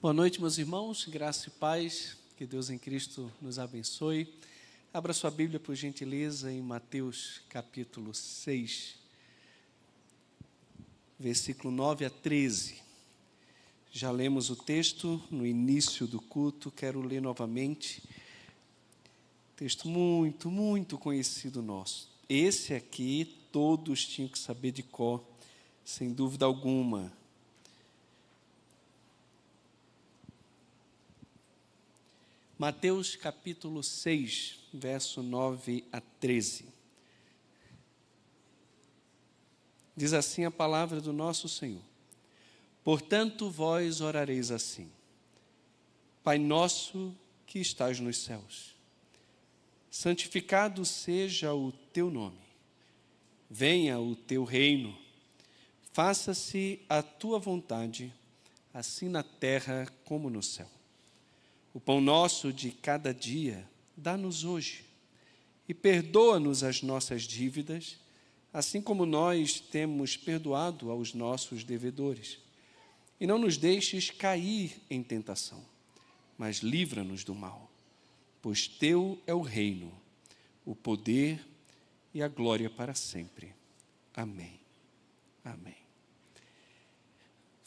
Boa noite, meus irmãos, graça e paz, que Deus em Cristo nos abençoe. Abra sua Bíblia, por gentileza, em Mateus capítulo 6, versículo 9 a 13. Já lemos o texto no início do culto, quero ler novamente. Texto muito conhecido nosso. Esse aqui todos tinham que saber de cor, sem dúvida alguma. Mateus capítulo 6, verso 9 a 13. Diz assim a palavra do nosso Senhor: Portanto, vós orareis assim: Pai nosso que estás nos céus, santificado seja o teu nome. Venha o teu reino. Faça-se a tua vontade, assim na terra como no céu. O pão nosso de cada dia, dá-nos hoje, e perdoa-nos as nossas dívidas, assim como nós temos perdoado aos nossos devedores. E não nos deixes cair em tentação, mas livra-nos do mal, pois teu é o reino, o poder e a glória para sempre. Amém. Amém.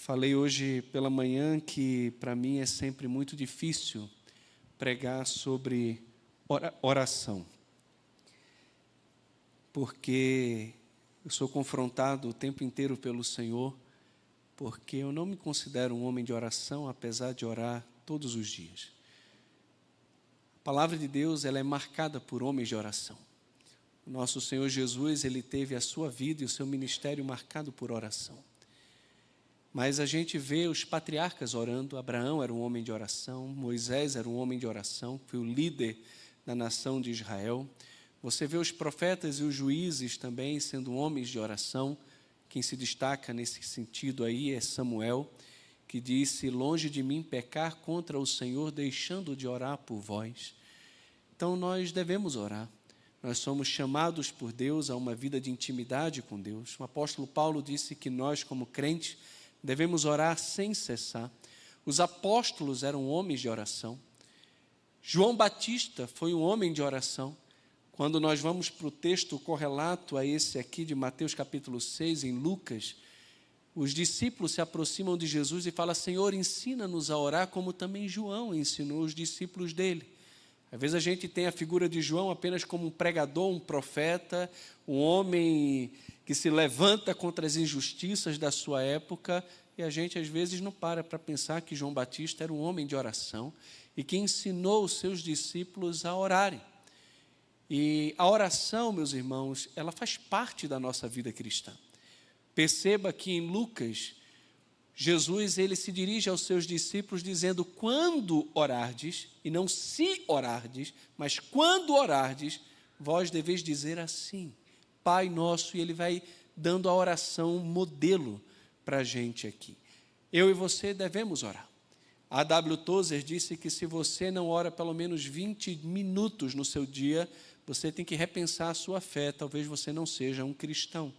Falei hoje pela manhã que para mim é sempre muito difícil pregar sobre oração, porque eu sou confrontado o tempo inteiro pelo Senhor, porque eu não me considero um homem de oração, apesar de orar todos os dias. A palavra de Deus, ela é marcada por homens de oração. O nosso Senhor Jesus, ele teve a sua vida e o seu ministério marcado por oração. Mas a gente vê os patriarcas orando. Abraão era um homem de oração, Moisés era um homem de oração, foi o líder da nação de Israel. Você vê os profetas e os juízes também sendo homens de oração. Quem se destaca nesse sentido aí é Samuel, que disse: longe de mim pecar contra o Senhor, deixando de orar por vós. Então nós devemos orar. Nós somos chamados por Deus a uma vida de intimidade com Deus. O apóstolo Paulo disse que nós, como crentes, devemos orar sem cessar. Os apóstolos eram homens de oração. João Batista foi um homem de oração. Quando nós vamos para o texto correlato a esse aqui de Mateus capítulo 6, em Lucas, os discípulos se aproximam de Jesus e falam: Senhor, ensina-nos a orar como também João ensinou os discípulos dele. Às vezes a gente tem a figura de João apenas como um pregador, um profeta, um homem que se levanta contra as injustiças da sua época, e a gente às vezes não para pensar que João Batista era um homem de oração e que ensinou os seus discípulos a orarem. E a oração, meus irmãos, ela faz parte da nossa vida cristã. Perceba que em Lucas, Jesus, ele se dirige aos seus discípulos dizendo: quando orardes, e não se orardes, mas quando orardes, vós deveis dizer assim: Pai nosso. E ele vai dando a oração modelo para a gente aqui. Eu e você devemos orar. A A.W. Tozer disse que se você não ora pelo menos 20 minutos no seu dia, você tem que repensar a sua fé, talvez você não seja um cristão.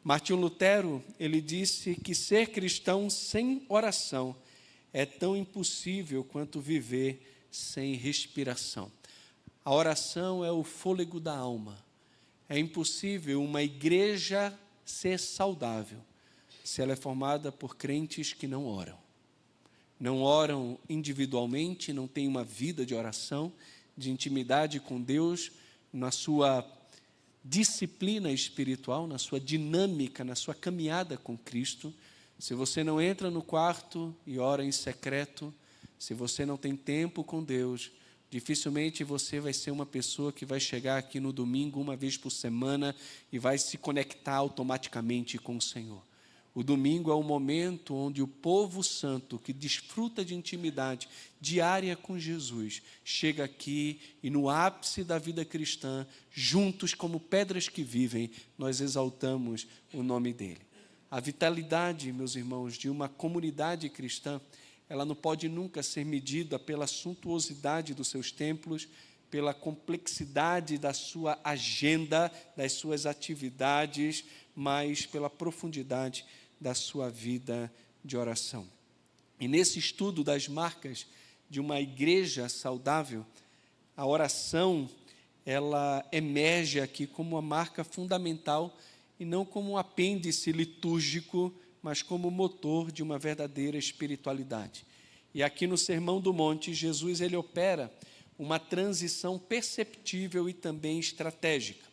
Martinho Lutero, ele disse que ser cristão sem oração é tão impossível quanto viver sem respiração. A oração é o fôlego da alma. É impossível uma igreja ser saudável se ela é formada por crentes que não oram. Não oram individualmente, não têm uma vida de oração, de intimidade com Deus, na sua disciplina espiritual, na sua dinâmica, na sua caminhada com Cristo. Se você não entra no quarto e ora em secreto, se você não tem tempo com Deus, dificilmente você vai ser uma pessoa que vai chegar aqui no domingo uma vez por semana e vai se conectar automaticamente com o Senhor. O domingo é o momento onde o povo santo que desfruta de intimidade diária com Jesus chega aqui e no ápice da vida cristã, juntos como pedras que vivem, nós exaltamos o nome dele. A vitalidade, meus irmãos, de uma comunidade cristã, ela não pode nunca ser medida pela suntuosidade dos seus templos, pela complexidade da sua agenda, das suas atividades, mas pela profundidade da sua vida de oração. E nesse estudo das marcas de uma igreja saudável, a oração, ela emerge aqui como uma marca fundamental e não como um apêndice litúrgico, mas como motor de uma verdadeira espiritualidade. E aqui no Sermão do Monte, Jesus ele opera uma transição perceptível e também estratégica.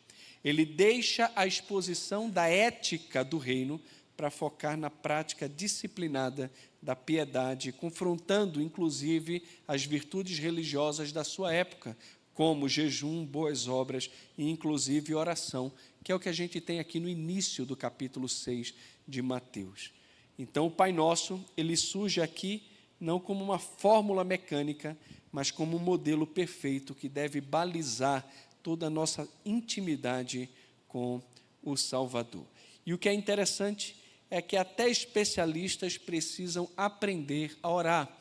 Ele deixa a exposição da ética do reino para focar na prática disciplinada da piedade, confrontando, inclusive, as virtudes religiosas da sua época, como jejum, boas obras e, inclusive, oração, que é o que a gente tem aqui no início do capítulo 6 de Mateus. Então, o Pai Nosso, ele surge aqui não como uma fórmula mecânica, mas como um modelo perfeito que deve balizar toda a nossa intimidade com o Salvador. E o que é interessante é que até especialistas precisam aprender a orar.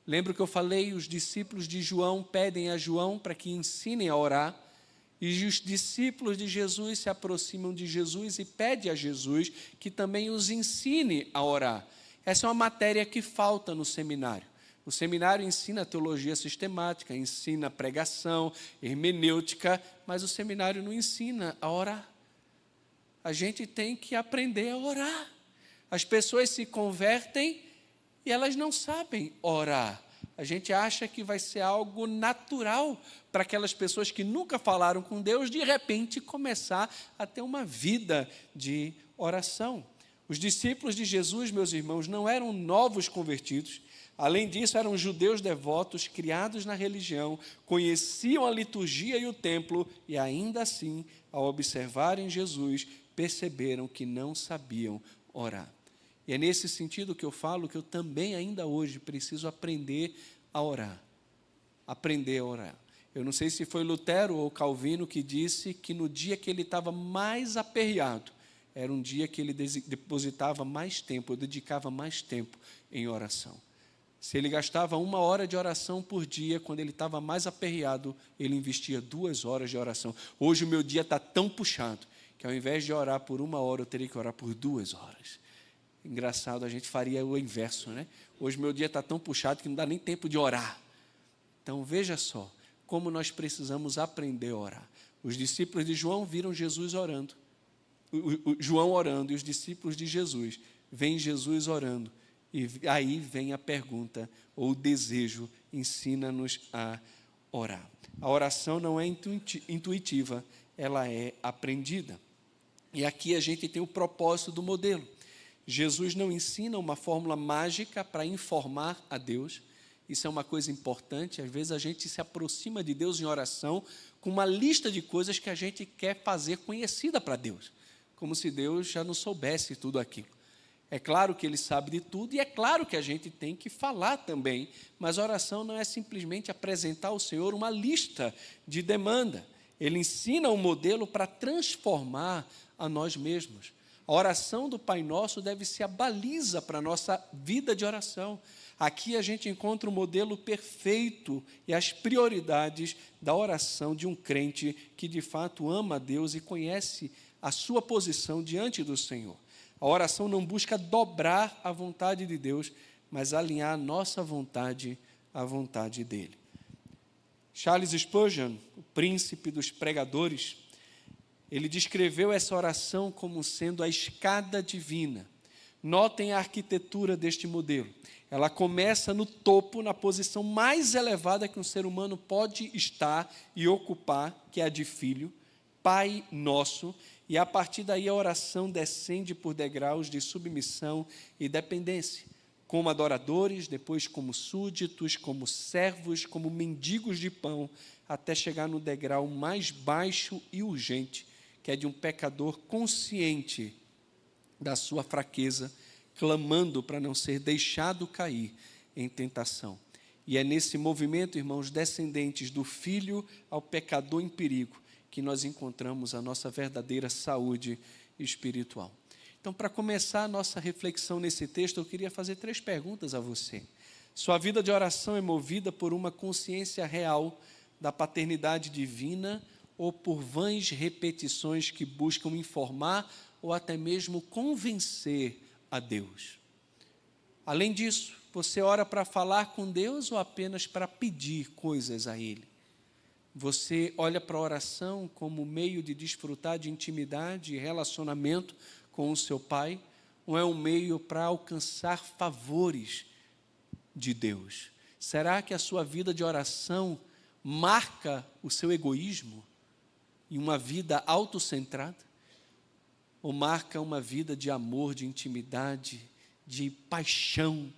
Lembra que eu falei, os discípulos de João pedem a João para que ensinem a orar, e os discípulos de Jesus se aproximam de Jesus e pedem a Jesus que também os ensine a orar. Essa é uma matéria que falta no seminário. O seminário ensina teologia sistemática, ensina pregação, hermenêutica, mas o seminário não ensina a orar. A gente tem que aprender a orar. As pessoas se convertem e elas não sabem orar. A gente acha que vai ser algo natural para aquelas pessoas que nunca falaram com Deus, de repente começar a ter uma vida de oração. Os discípulos de Jesus, meus irmãos, não eram novos convertidos. Além disso, eram judeus devotos, criados na religião, conheciam a liturgia e o templo, e ainda assim, ao observarem Jesus, perceberam que não sabiam orar. E é nesse sentido que eu falo que eu também ainda hoje preciso aprender a orar. Aprender a orar. Eu não sei se foi Lutero ou Calvino que disse que no dia que ele estava mais aperreado, era um dia que ele depositava mais tempo, eu dedicava mais tempo em oração. Se ele gastava 1 hora de oração por dia, quando ele estava mais aperreado, ele investia 2 horas de oração. Hoje o meu dia está tão puxado, que ao invés de orar por 1 hora, eu teria que orar por 2 horas. Engraçado, a gente faria o inverso, né? Hoje meu dia está tão puxado que não dá nem tempo de orar. Então veja só, como nós precisamos aprender a orar. Os discípulos de João viram Jesus orando. João orando e os discípulos de Jesus veem Jesus orando. E aí vem a pergunta, ou o desejo, ensina-nos a orar. A oração não é intuitiva, ela é aprendida. E aqui a gente tem o propósito do modelo. Jesus não ensina uma fórmula mágica para informar a Deus. Isso é uma coisa importante. Às vezes a gente se aproxima de Deus em oração com uma lista de coisas que a gente quer fazer conhecida para Deus, como se Deus já não soubesse tudo aquilo. É claro que Ele sabe de tudo e é claro que a gente tem que falar também, mas a oração não é simplesmente apresentar ao Senhor uma lista de demanda. Ele ensina um modelo para transformar a nós mesmos. A oração do Pai Nosso deve ser a baliza para a nossa vida de oração. Aqui a gente encontra o modelo perfeito e as prioridades da oração de um crente que de fato ama a Deus e conhece a sua posição diante do Senhor. A oração não busca dobrar a vontade de Deus, mas alinhar a nossa vontade à vontade dEle. Charles Spurgeon, o príncipe dos pregadores, ele descreveu essa oração como sendo a escada divina. Notem a arquitetura deste modelo. Ela começa no topo, na posição mais elevada que um ser humano pode estar e ocupar, que é a de filho, Pai Nosso, e a partir daí a oração descende por degraus de submissão e dependência, como adoradores, depois como súditos, como servos, como mendigos de pão, até chegar no degrau mais baixo e urgente, que é de um pecador consciente da sua fraqueza, clamando para não ser deixado cair em tentação. E é nesse movimento, irmãos, descendentes do filho ao pecador em perigo, que nós encontramos a nossa verdadeira saúde espiritual. Então, para começar a nossa reflexão nesse texto, eu queria fazer 3 perguntas a você. Sua vida de oração é movida por uma consciência real da paternidade divina ou por vãs repetições que buscam informar ou até mesmo convencer a Deus? Além disso, Você ora para falar com Deus ou apenas para pedir coisas a Ele? Você olha para a oração como meio de desfrutar de intimidade e relacionamento com o seu Pai? Ou é um meio para alcançar favores de Deus? Será que a sua vida de oração marca o seu egoísmo e uma vida autocentrada? Ou marca uma vida de amor, de intimidade, de paixão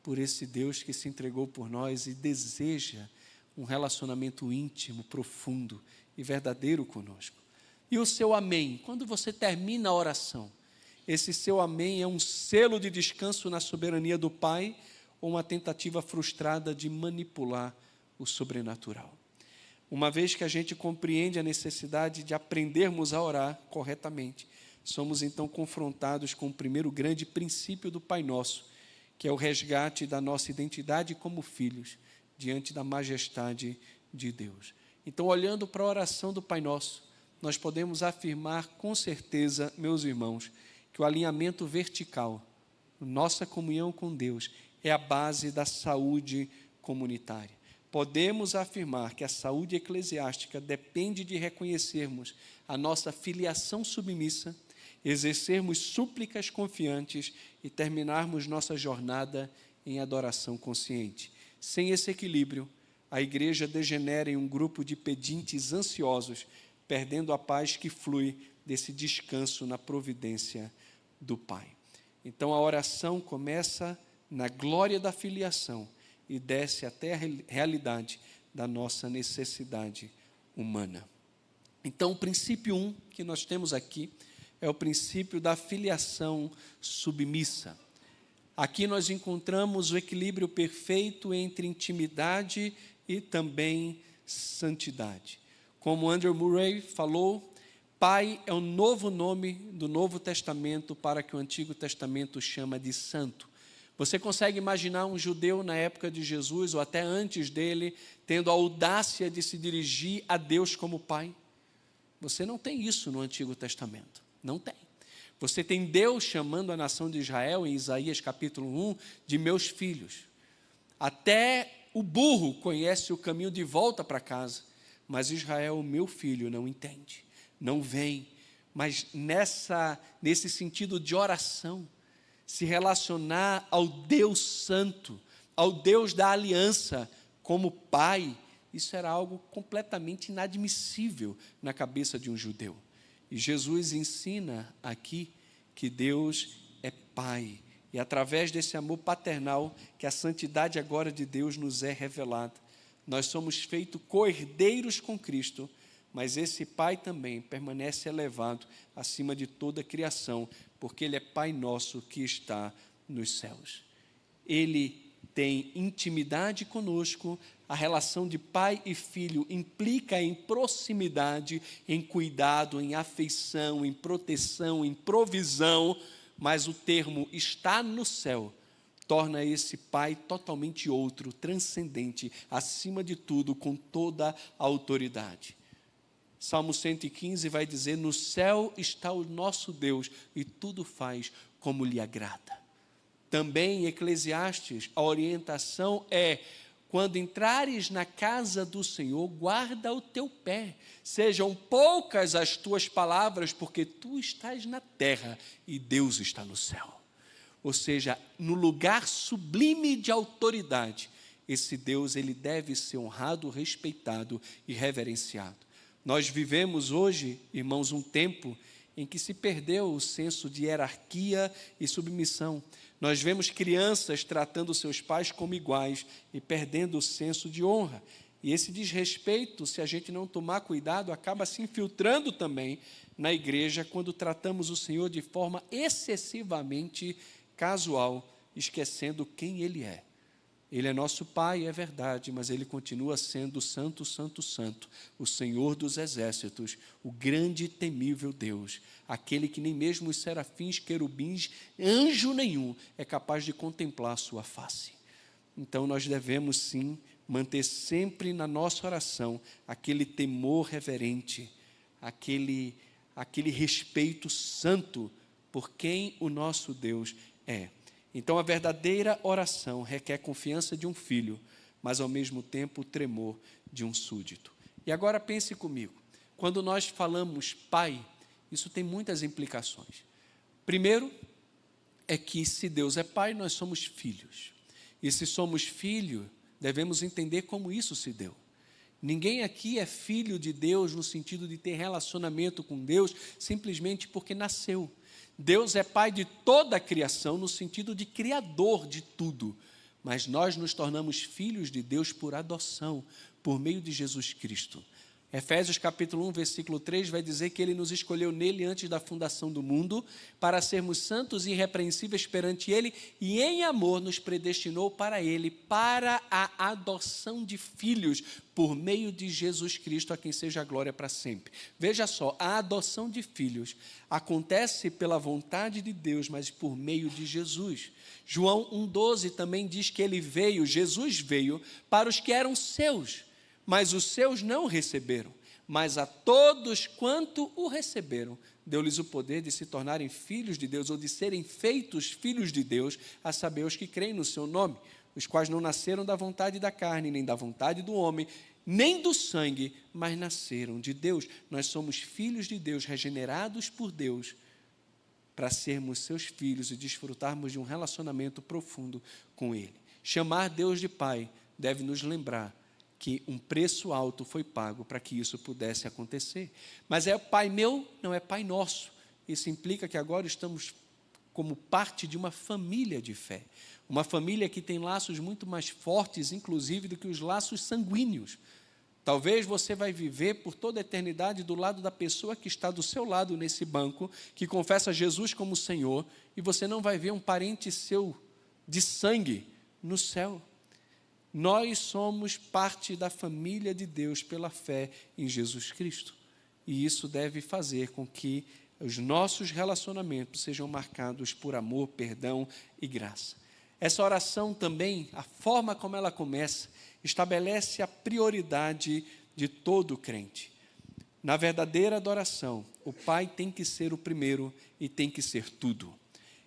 por esse Deus que se entregou por nós e deseja um relacionamento íntimo, profundo e verdadeiro conosco? E o seu amém, quando você termina a oração, esse seu amém é um selo de descanso na soberania do Pai ou uma tentativa frustrada de manipular o sobrenatural? Uma vez que a gente compreende a necessidade de aprendermos a orar corretamente, somos então confrontados com o primeiro grande princípio do Pai Nosso, que é o resgate da nossa identidade como filhos diante da majestade de Deus. Então, olhando para a oração do Pai Nosso, nós podemos afirmar com certeza, meus irmãos, que o alinhamento vertical, nossa comunhão com Deus, é a base da saúde comunitária. Podemos afirmar que a saúde eclesiástica depende de reconhecermos a nossa filiação submissa, exercermos súplicas confiantes e terminarmos nossa jornada em adoração consciente. Sem esse equilíbrio, a igreja degenera em um grupo de pedintes ansiosos, perdendo a paz que flui desse descanso na providência do Pai. Então a oração começa na glória da filiação e desce até a realidade da nossa necessidade humana. Então o princípio 1 que nós temos aqui é o princípio da filiação submissa. Aqui nós encontramos o equilíbrio perfeito entre intimidade e também santidade. Como Andrew Murray falou, Pai é o novo nome do Novo Testamento para que o Antigo Testamento chama de santo. Você consegue imaginar um judeu na época de Jesus, ou até antes dele, tendo a audácia de se dirigir a Deus como Pai? Você não tem isso no Antigo Testamento. Não tem. Você tem Deus chamando a nação de Israel, em Isaías capítulo 1, de meus filhos. Até o burro conhece o caminho de volta para casa, mas Israel, meu filho, não entende, não vem. Mas nesse sentido de oração, se relacionar ao Deus Santo, ao Deus da aliança, como Pai, isso era algo completamente inadmissível na cabeça de um judeu. E Jesus ensina aqui que Deus é Pai. E através desse amor paternal, que a santidade agora de Deus nos é revelada. Nós somos feitos co-herdeiros com Cristo, mas esse Pai também permanece elevado acima de toda a criação, porque Ele é Pai nosso que está nos céus. Ele tem intimidade conosco. A relação de pai e filho implica em proximidade, em cuidado, em afeição, em proteção, em provisão, mas o termo está no céu torna esse Pai totalmente outro, transcendente, acima de tudo, com toda a autoridade. Salmo 115 vai dizer: no céu está o nosso Deus e tudo faz como lhe agrada. Também em Eclesiastes, a orientação é: quando entrares na casa do Senhor, guarda o teu pé. Sejam poucas as tuas palavras, porque tu estás na terra e Deus está no céu. Ou seja, no lugar sublime de autoridade, esse Deus ele deve ser honrado, respeitado e reverenciado. Nós vivemos hoje, irmãos, um tempo em que se perdeu o senso de hierarquia e submissão. Nós vemos crianças tratando seus pais como iguais e perdendo o senso de honra. E esse desrespeito, se a gente não tomar cuidado, acaba se infiltrando também na igreja quando tratamos o Senhor de forma excessivamente casual, esquecendo quem Ele é. Ele é nosso Pai, é verdade, mas Ele continua sendo santo, santo, santo, o Senhor dos exércitos, o grande e temível Deus, aquele que nem mesmo os serafins, querubins, anjo nenhum é capaz de contemplar a sua face. Então nós devemos sim manter sempre na nossa oração aquele temor reverente, aquele respeito santo por quem o nosso Deus é. Então, a verdadeira oração requer confiança de um filho, mas, ao mesmo tempo, o tremor de um súdito. E agora pense comigo, quando nós falamos pai, isso tem muitas implicações. Primeiro, é que se Deus é pai, nós somos filhos. E se somos filhos, devemos entender como isso se deu. Ninguém aqui é filho de Deus no sentido de ter relacionamento com Deus simplesmente porque nasceu. Deus é pai de toda a criação no sentido de criador de tudo. Mas nós nos tornamos filhos de Deus por adoção, por meio de Jesus Cristo. Efésios capítulo 1, versículo 3 vai dizer que Ele nos escolheu nele antes da fundação do mundo, para sermos santos e irrepreensíveis perante Ele, e em amor nos predestinou para Ele, para a adoção de filhos, por meio de Jesus Cristo, a quem seja a glória para sempre. Veja só, a adoção de filhos acontece pela vontade de Deus, mas por meio de Jesus. João 1,12 também diz que Jesus veio para os que eram seus, mas os seus não o receberam, mas a todos quanto o receberam, deu-lhes o poder de se tornarem filhos de Deus, ou de serem feitos filhos de Deus, a saber, os que creem no seu nome, os quais não nasceram da vontade da carne, nem da vontade do homem, nem do sangue, mas nasceram de Deus. Nós somos filhos de Deus, regenerados por Deus, para sermos seus filhos e desfrutarmos de um relacionamento profundo com Ele. Chamar Deus de Pai deve nos lembrar que um preço alto foi pago para que isso pudesse acontecer. Mas é Pai meu, não é Pai nosso. Isso implica que agora estamos como parte de uma família de fé. Uma família que tem laços muito mais fortes, inclusive, do que os laços sanguíneos. Talvez você vai viver por toda a eternidade do lado da pessoa que está do seu lado nesse banco, que confessa Jesus como Senhor, e você não vai ver um parente seu de sangue no céu. Nós somos parte da família de Deus pela fé em Jesus Cristo. E isso deve fazer com que os nossos relacionamentos sejam marcados por amor, perdão e graça. Essa oração também, a forma como ela começa, estabelece a prioridade de todo crente. Na verdadeira adoração, o Pai tem que ser o primeiro e tem que ser tudo.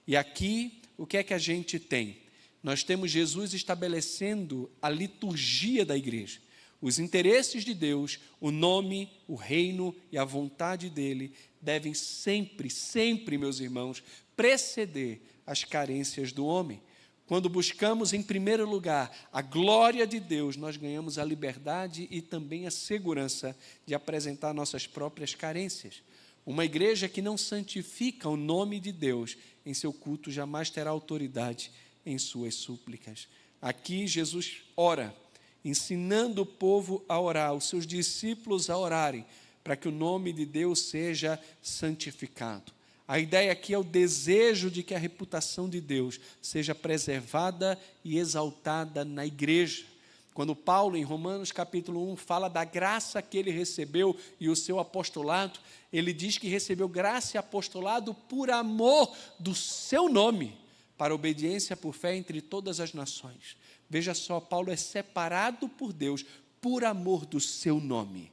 E aqui, o que é que a gente tem? Nós temos Jesus estabelecendo a liturgia da igreja. Os interesses de Deus, o nome, o reino e a vontade dEle devem sempre, sempre, meus irmãos, preceder as carências do homem. Quando buscamos em primeiro lugar a glória de Deus, nós ganhamos a liberdade e também a segurança de apresentar nossas próprias carências. Uma igreja que não santifica o nome de Deus em seu culto jamais terá autoridade em suas súplicas. Aqui Jesus ora, ensinando o povo a orar, os seus discípulos a orarem, para que o nome de Deus seja santificado. A ideia aqui é o desejo de que a reputação de Deus seja preservada e exaltada na igreja. Quando Paulo, em Romanos capítulo 1, fala da graça que ele recebeu e o seu apostolado, ele diz que recebeu graça e apostolado por amor do seu nome, para obediência por fé entre todas as nações. Veja só, Paulo é separado por Deus por amor do seu nome.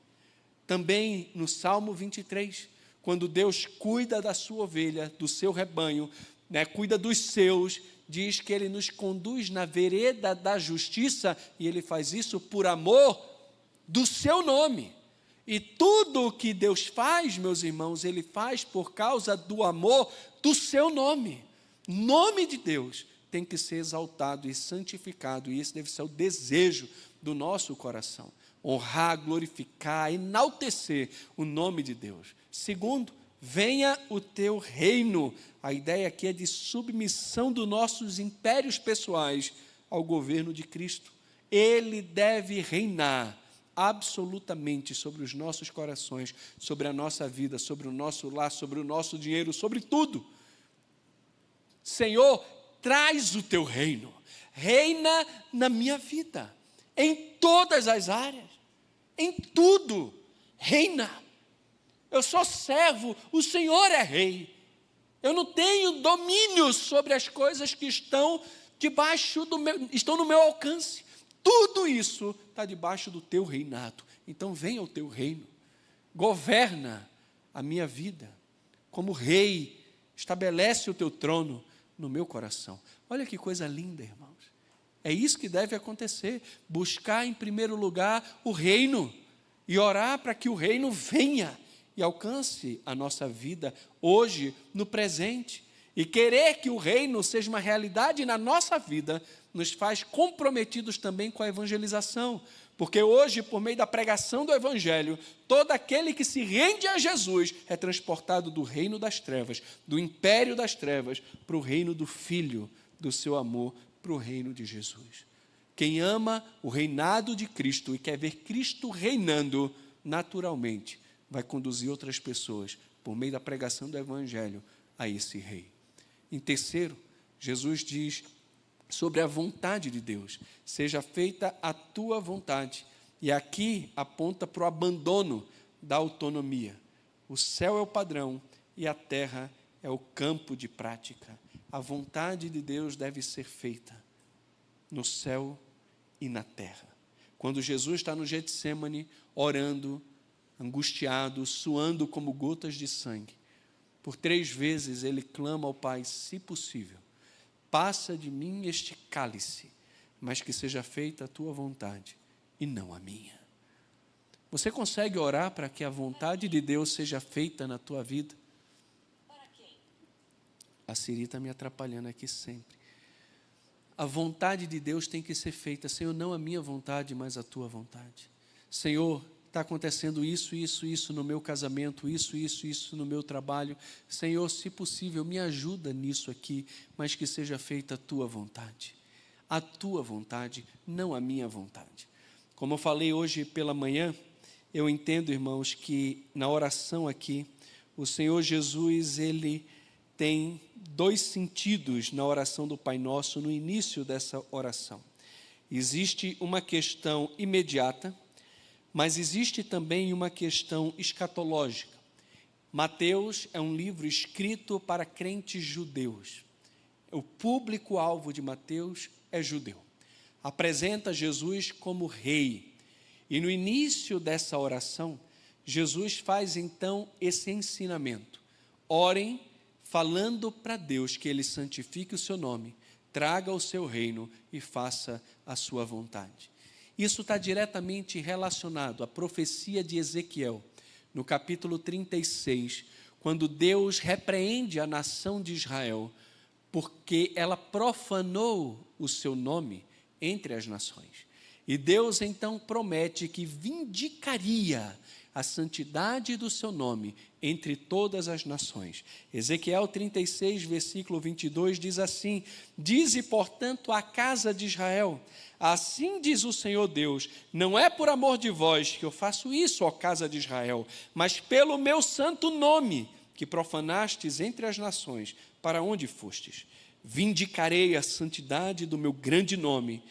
Também no Salmo 23, quando Deus cuida da sua ovelha, do seu rebanho, cuida dos seus, diz que Ele nos conduz na vereda da justiça, e Ele faz isso por amor do seu nome. E tudo o que Deus faz, meus irmãos, Ele faz por causa do amor do seu nome. Nome de Deus tem que ser exaltado e santificado, e esse deve ser o desejo do nosso coração. Honrar, glorificar, enaltecer o nome de Deus. Segundo, venha o teu reino. A ideia aqui é de submissão dos nossos impérios pessoais ao governo de Cristo. Ele deve reinar absolutamente sobre os nossos corações, sobre a nossa vida, sobre o nosso lar, sobre o nosso dinheiro, sobre tudo. Senhor, traz o teu reino, reina na minha vida, em todas as áreas, em tudo, reina. Eu sou servo, o Senhor é rei. Eu não tenho domínio sobre as coisas que estão estão no meu alcance. Tudo isso está debaixo do teu reinado. Então venha o teu reino, governa a minha vida como rei, estabelece o teu trono, no meu coração. Olha que coisa linda, irmãos. É isso que deve acontecer. Buscar em primeiro lugar o reino e orar para que o reino venha e alcance a nossa vida hoje, no presente. E querer que o reino seja uma realidade na nossa vida nos faz comprometidos também com a evangelização. Porque hoje, por meio da pregação do Evangelho, todo aquele que se rende a Jesus é transportado do reino das trevas, do império das trevas, para o reino do Filho, do seu amor, para o reino de Jesus. Quem ama o reinado de Cristo e quer ver Cristo reinando, naturalmente, vai conduzir outras pessoas, por meio da pregação do Evangelho, a esse rei. Em terceiro, Jesus diz sobre a vontade de Deus: seja feita a tua vontade. E aqui aponta para o abandono da autonomia. O céu é o padrão e a terra é o campo de prática. A vontade de Deus deve ser feita no céu e na terra. Quando Jesus está no Getsemane, orando, angustiado, suando como gotas de sangue, por 3 vezes ele clama ao Pai: se possível, passa de mim este cálice, mas que seja feita a tua vontade e não a minha. Você consegue orar para que a vontade de Deus seja feita na tua vida? Para quem? A Siri está me atrapalhando aqui sempre. A vontade de Deus tem que ser feita, Senhor, não a minha vontade, mas a tua vontade. Senhor, está acontecendo isso no meu casamento, isso no meu trabalho. Senhor, se possível, me ajuda nisso aqui, mas que seja feita a tua vontade. A tua vontade, não a minha vontade. Como eu falei hoje pela manhã, eu entendo, irmãos, que na oração aqui, o Senhor Jesus, Ele tem 2 sentidos na oração do Pai Nosso, no início dessa oração. Existe uma questão imediata, mas existe também uma questão escatológica. Mateus é um livro escrito para crentes judeus. O público-alvo de Mateus é judeu. Apresenta Jesus como rei. E no início dessa oração, Jesus faz então esse ensinamento: orem falando para Deus que Ele santifique o seu nome, traga o seu reino e faça a sua vontade. Isso está diretamente relacionado à profecia de Ezequiel, no capítulo 36, quando Deus repreende a nação de Israel, porque ela profanou o seu nome entre as nações. E Deus então promete que vindicaria a santidade do seu nome entre todas as nações. Ezequiel 36, versículo 22 diz assim: dize, portanto, à casa de Israel: assim diz o Senhor Deus, não é por amor de vós que eu faço isso, ó casa de Israel, mas pelo meu santo nome, que profanastes entre as nações, para onde fostes. Vindicarei a santidade do meu grande nome,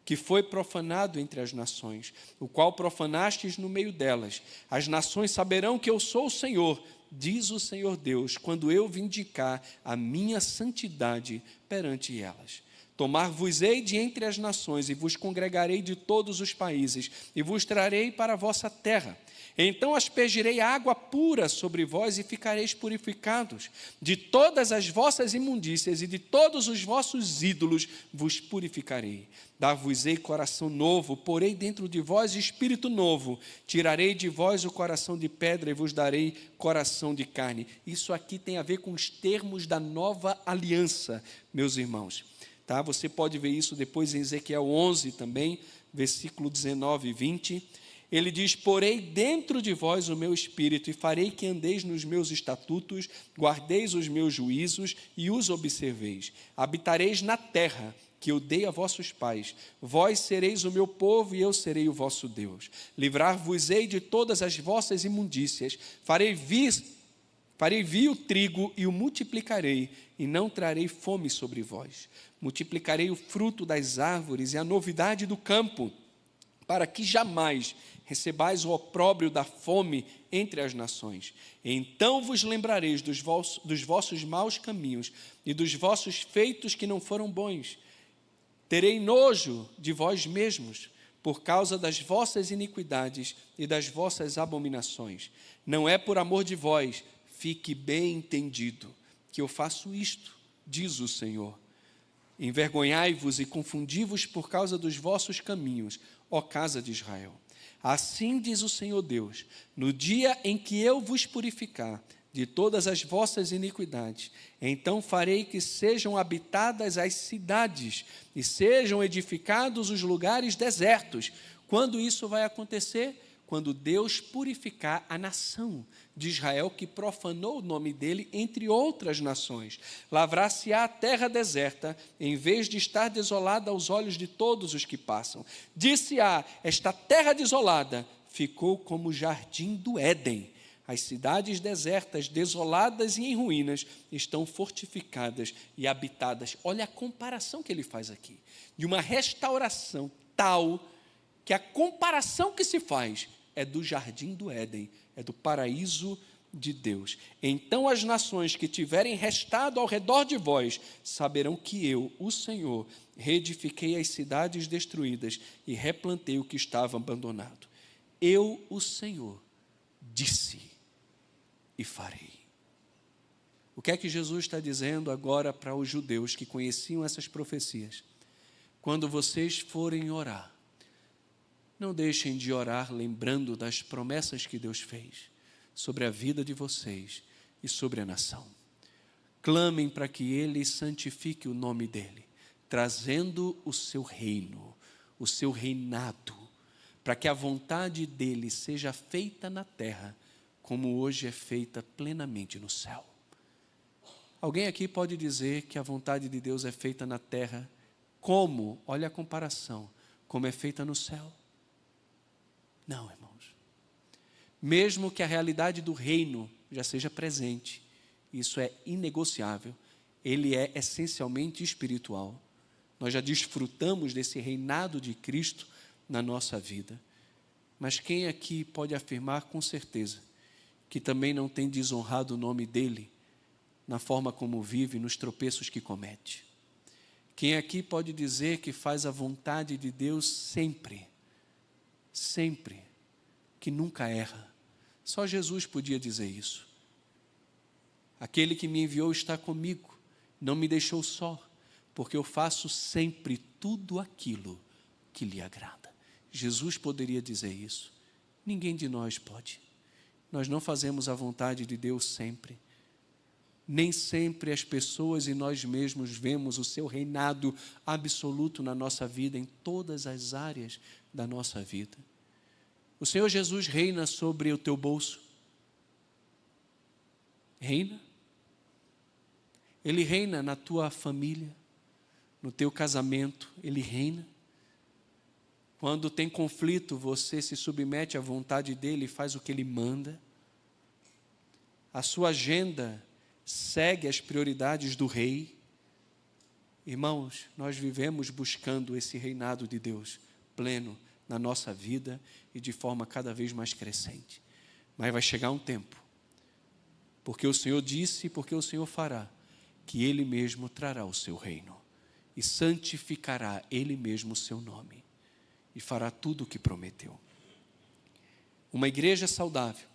que foi profanado entre as nações, o qual profanastes no meio delas. As nações saberão que eu sou o Senhor, diz o Senhor Deus, quando eu vindicar a minha santidade perante elas. Tomar-vos-ei de entre as nações, e vos congregarei de todos os países, e vos trarei para a vossa terra. Então aspergirei água pura sobre vós e ficareis purificados. De todas as vossas imundícias e de todos os vossos ídolos vos purificarei. Dar-vos-ei coração novo, porei dentro de vós espírito novo. Tirarei de vós o coração de pedra e vos darei coração de carne. Isso aqui tem a ver com os termos da nova aliança, meus irmãos. Tá? Você pode ver isso depois em Ezequiel 11 também, versículo 19 e 20. Ele diz: porei dentro de vós o meu espírito e farei que andeis nos meus estatutos, guardeis os meus juízos e os observeis. Habitareis na terra que eu dei a vossos pais. Vós sereis o meu povo e eu serei o vosso Deus. Livrar-vos-ei de todas as vossas imundícias. Farei vir o trigo e o multiplicarei, e não trarei fome sobre vós. Multiplicarei o fruto das árvores e a novidade do campo, para que jamais recebais o opróbrio da fome entre as nações. Então vos lembrareis dos vossos maus caminhos e dos vossos feitos que não foram bons. Terei nojo de vós mesmos, por causa das vossas iniquidades e das vossas abominações. Não é por amor de vós, fique bem entendido, que eu faço isto diz o Senhor. Envergonhai-vos e confundi-vos por causa dos vossos caminhos, ó casa de Israel. Assim diz o Senhor Deus, no dia em que eu vos purificar de todas as vossas iniquidades, então farei que sejam habitadas as cidades e sejam edificados os lugares desertos. Quando isso vai acontecer? Quando Deus purificar a nação de Israel, que profanou o nome dele entre outras nações. Lavrar-se-á a terra deserta, em vez de estar desolada aos olhos de todos os que passam. Disse-á, esta terra desolada ficou como o jardim do Éden. As cidades desertas, desoladas e em ruínas, estão fortificadas e habitadas. Olha a comparação que ele faz aqui. De uma restauração tal que a comparação que se faz é do jardim do Éden, é do paraíso de Deus. Então as nações que tiverem restado ao redor de vós saberão que eu, o Senhor, reedifiquei as cidades destruídas e replantei o que estava abandonado. Eu, o Senhor, disse e farei. O que é que Jesus está dizendo agora para os judeus que conheciam essas profecias? Quando vocês forem orar, não deixem de orar lembrando das promessas que Deus fez sobre a vida de vocês e sobre a nação. Clamem para que Ele santifique o nome dEle, trazendo o seu reino, o seu reinado, para que a vontade dEle seja feita na terra, como hoje é feita plenamente no céu. Alguém aqui pode dizer que a vontade de Deus é feita na terra, como, olha a comparação, como é feita no céu? Não, irmãos. Mesmo que a realidade do reino já seja presente, isso é inegociável, ele é essencialmente espiritual. Nós já desfrutamos desse reinado de Cristo na nossa vida. Mas quem aqui pode afirmar com certeza que também não tem desonrado o nome dele na forma como vive, nos tropeços que comete? Quem aqui pode dizer que faz a vontade de Deus sempre, que nunca erra? Só Jesus podia dizer isso. Aquele que me enviou está comigo, não me deixou só, porque eu faço sempre tudo aquilo que lhe agrada. Jesus poderia dizer isso. Ninguém de nós pode. Nós não fazemos a vontade de Deus sempre. Nem sempre as pessoas e nós mesmos vemos o seu reinado absoluto na nossa vida, em todas as áreas da nossa vida. O Senhor Jesus reina sobre o teu bolso? Reina? Ele reina na tua família, no teu casamento, Ele reina. Quando tem conflito, você se submete à vontade dEle e faz o que Ele manda. A sua agenda segue as prioridades do Rei. Irmãos, nós vivemos buscando esse reinado de Deus pleno na nossa vida e de forma cada vez mais crescente. Mas vai chegar um tempo, porque o Senhor disse e porque o Senhor fará, que Ele mesmo trará o seu reino e santificará Ele mesmo o seu nome e fará tudo o que prometeu. Uma igreja saudável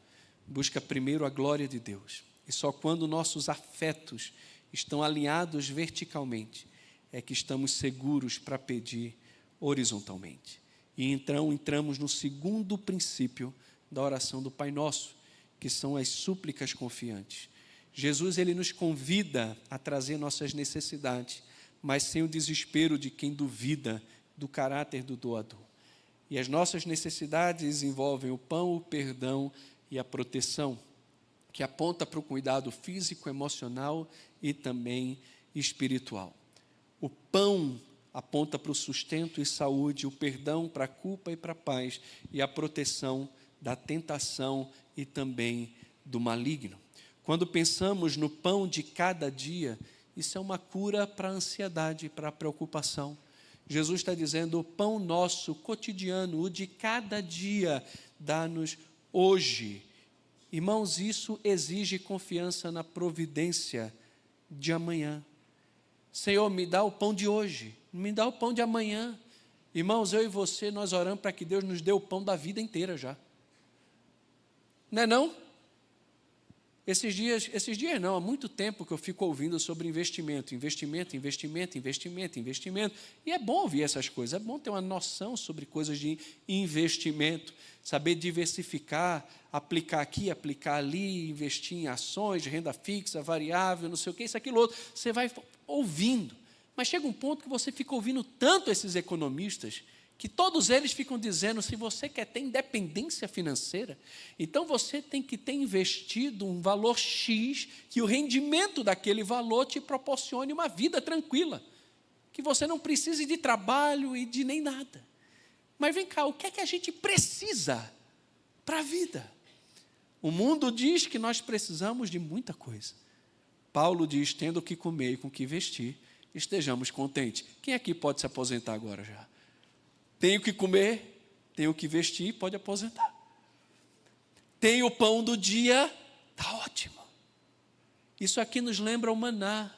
busca primeiro a glória de Deus, e só quando nossos afetos estão alinhados verticalmente é que estamos seguros para pedir horizontalmente. E então entramos no segundo princípio da oração do Pai Nosso, que são as súplicas confiantes. Jesus, Ele nos convida a trazer nossas necessidades, mas sem o desespero de quem duvida do caráter do doador. E as nossas necessidades envolvem o pão, o perdão e a proteção, que aponta para o cuidado físico, emocional e também espiritual. O pão aponta para o sustento e saúde, o perdão para a culpa e para a paz, e a proteção da tentação e também do maligno. Quando pensamos no pão de cada dia, isso é uma cura para a ansiedade, para a preocupação. Jesus está dizendo: o pão nosso cotidiano, o de cada dia, dá-nos hoje. Irmãos, isso exige confiança na providência de amanhã. Senhor, me dá o pão de hoje, me dá o pão de amanhã. Irmãos, eu e você, nós oramos para que Deus nos dê o pão da vida inteira já. Não é não? Esses dias não, há muito tempo que eu fico ouvindo sobre investimento. E é bom ouvir essas coisas, é bom ter uma noção sobre coisas de investimento, saber diversificar, aplicar aqui, aplicar ali, investir em ações, renda fixa, variável, não sei o que, isso, aquilo outro. Você vai ouvindo, mas chega um ponto que você fica ouvindo tanto esses economistas, que todos eles ficam dizendo, se você quer ter independência financeira, então você tem que ter investido um valor X, que o rendimento daquele valor te proporcione uma vida tranquila, que você não precise de trabalho e de nem nada. Mas vem cá, o que é que a gente precisa para a vida? O mundo diz que nós precisamos de muita coisa. Paulo diz, tendo o que comer e com o que vestir, estejamos contentes. Quem aqui pode se aposentar agora já? Tem o que comer, tem o que vestir, pode aposentar. Tem o pão do dia, está ótimo. Isso aqui nos lembra o maná.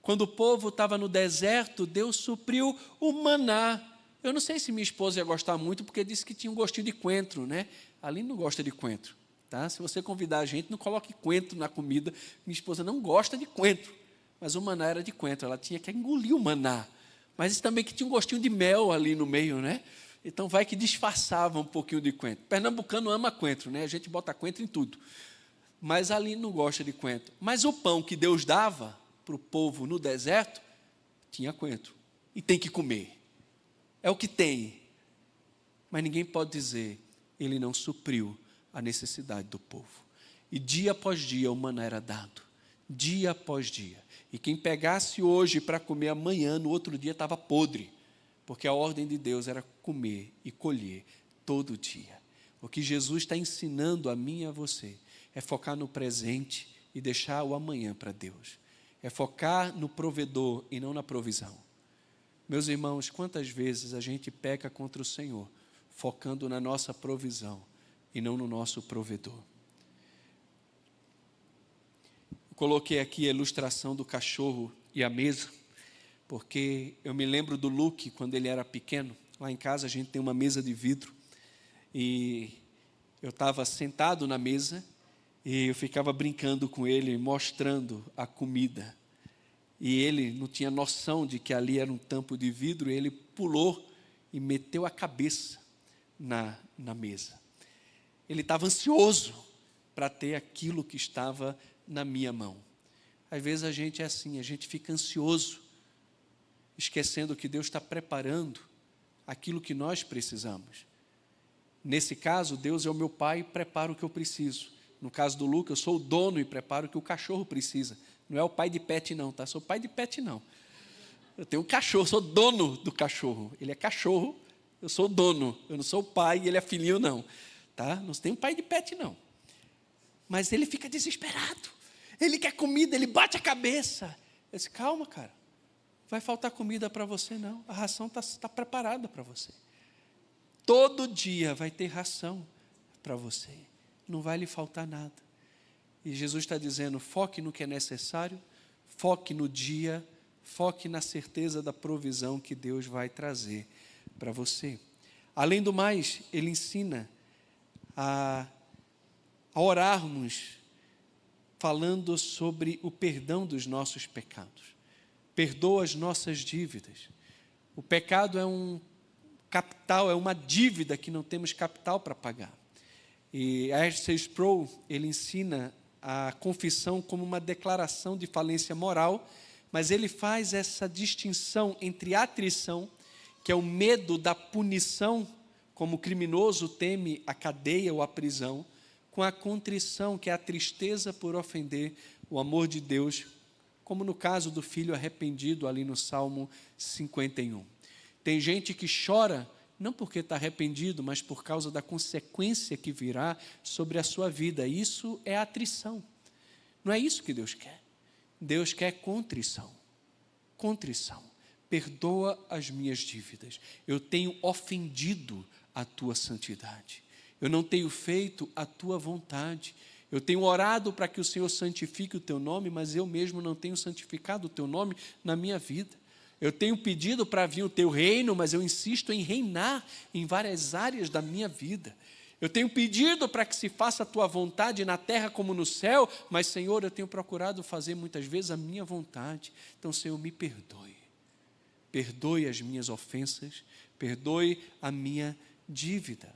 Quando o povo estava no deserto, Deus supriu o maná. Eu não sei se minha esposa ia gostar muito, porque disse que tinha um gostinho de coentro, né? A Aline não gosta de coentro, tá? Se você convidar a gente, não coloque coentro na comida. Minha esposa não gosta de coentro, mas o maná era de coentro, ela tinha que engolir o maná. Mas isso também que tinha um gostinho de mel ali no meio, né? Então vai que disfarçava um pouquinho de coentro. Pernambucano ama coentro, né? A gente bota coentro em tudo. Mas ali não gosta de coentro. Mas o pão que Deus dava para o povo no deserto, tinha coentro. E tem que comer. É o que tem. Mas ninguém pode dizer, ele não supriu a necessidade do povo. E dia após dia o maná era dado. Dia após dia. E quem pegasse hoje para comer amanhã, no outro dia estava podre. Porque a ordem de Deus era comer e colher todo dia. O que Jesus está ensinando a mim e a você é focar no presente e deixar o amanhã para Deus. É focar no provedor e não na provisão. Meus irmãos, quantas vezes a gente peca contra o Senhor, focando na nossa provisão e não no nosso provedor. Coloquei aqui a ilustração do cachorro e a mesa, porque eu me lembro do Luke, quando ele era pequeno. Lá em casa a gente tem uma mesa de vidro, e eu estava sentado na mesa, e eu ficava brincando com ele, mostrando a comida. E ele não tinha noção de que ali era um tampo de vidro, e ele pulou e meteu a cabeça na mesa. Ele estava ansioso para ter aquilo que estava na minha mão. Às vezes a gente é assim, a gente fica ansioso, esquecendo que Deus está preparando aquilo que nós precisamos. Nesse caso, Deus é o meu pai e prepara o que eu preciso. No caso do Lucas, eu sou o dono e preparo o que o cachorro precisa. Não é o pai de pet não, tá? Sou pai de pet não. Eu tenho um cachorro, sou dono do cachorro. Ele é cachorro, eu sou o dono. Eu não sou o pai e ele é filhinho não, tá? Não tem um pai de pet não. Mas ele fica desesperado. Ele quer comida, ele bate a cabeça. Eu disse, calma, cara. Vai faltar comida para você, não. A ração está preparada para você. Todo dia vai ter ração para você. Não vai lhe faltar nada. E Jesus está dizendo, foque no que é necessário, foque no dia, foque na certeza da provisão que Deus vai trazer para você. Além do mais, ele ensina a orarmos falando sobre o perdão dos nossos pecados. Perdoa as nossas dívidas. O pecado é um capital, é uma dívida que não temos capital para pagar. E R.C. Sproul, ele ensina a confissão como uma declaração de falência moral, mas ele faz essa distinção entre atrição, que é o medo da punição, como o criminoso teme a cadeia ou a prisão, com a contrição, que é a tristeza por ofender o amor de Deus, como no caso do filho arrependido ali no Salmo 51. Tem gente que chora, não porque está arrependido, mas por causa da consequência que virá sobre a sua vida. Isso é atrição. Não é isso que Deus quer. Deus quer contrição. Contrição. Perdoa as minhas dívidas. Eu tenho ofendido a tua santidade. Eu não tenho feito a tua vontade. Eu tenho orado para que o Senhor santifique o teu nome, mas eu mesmo não tenho santificado o teu nome na minha vida. Eu tenho pedido para vir o teu reino, mas eu insisto em reinar em várias áreas da minha vida. Eu tenho pedido para que se faça a tua vontade na terra como no céu, mas, Senhor, eu tenho procurado fazer muitas vezes a minha vontade. Então, Senhor, me perdoe. Perdoe as minhas ofensas, perdoe a minha dívida.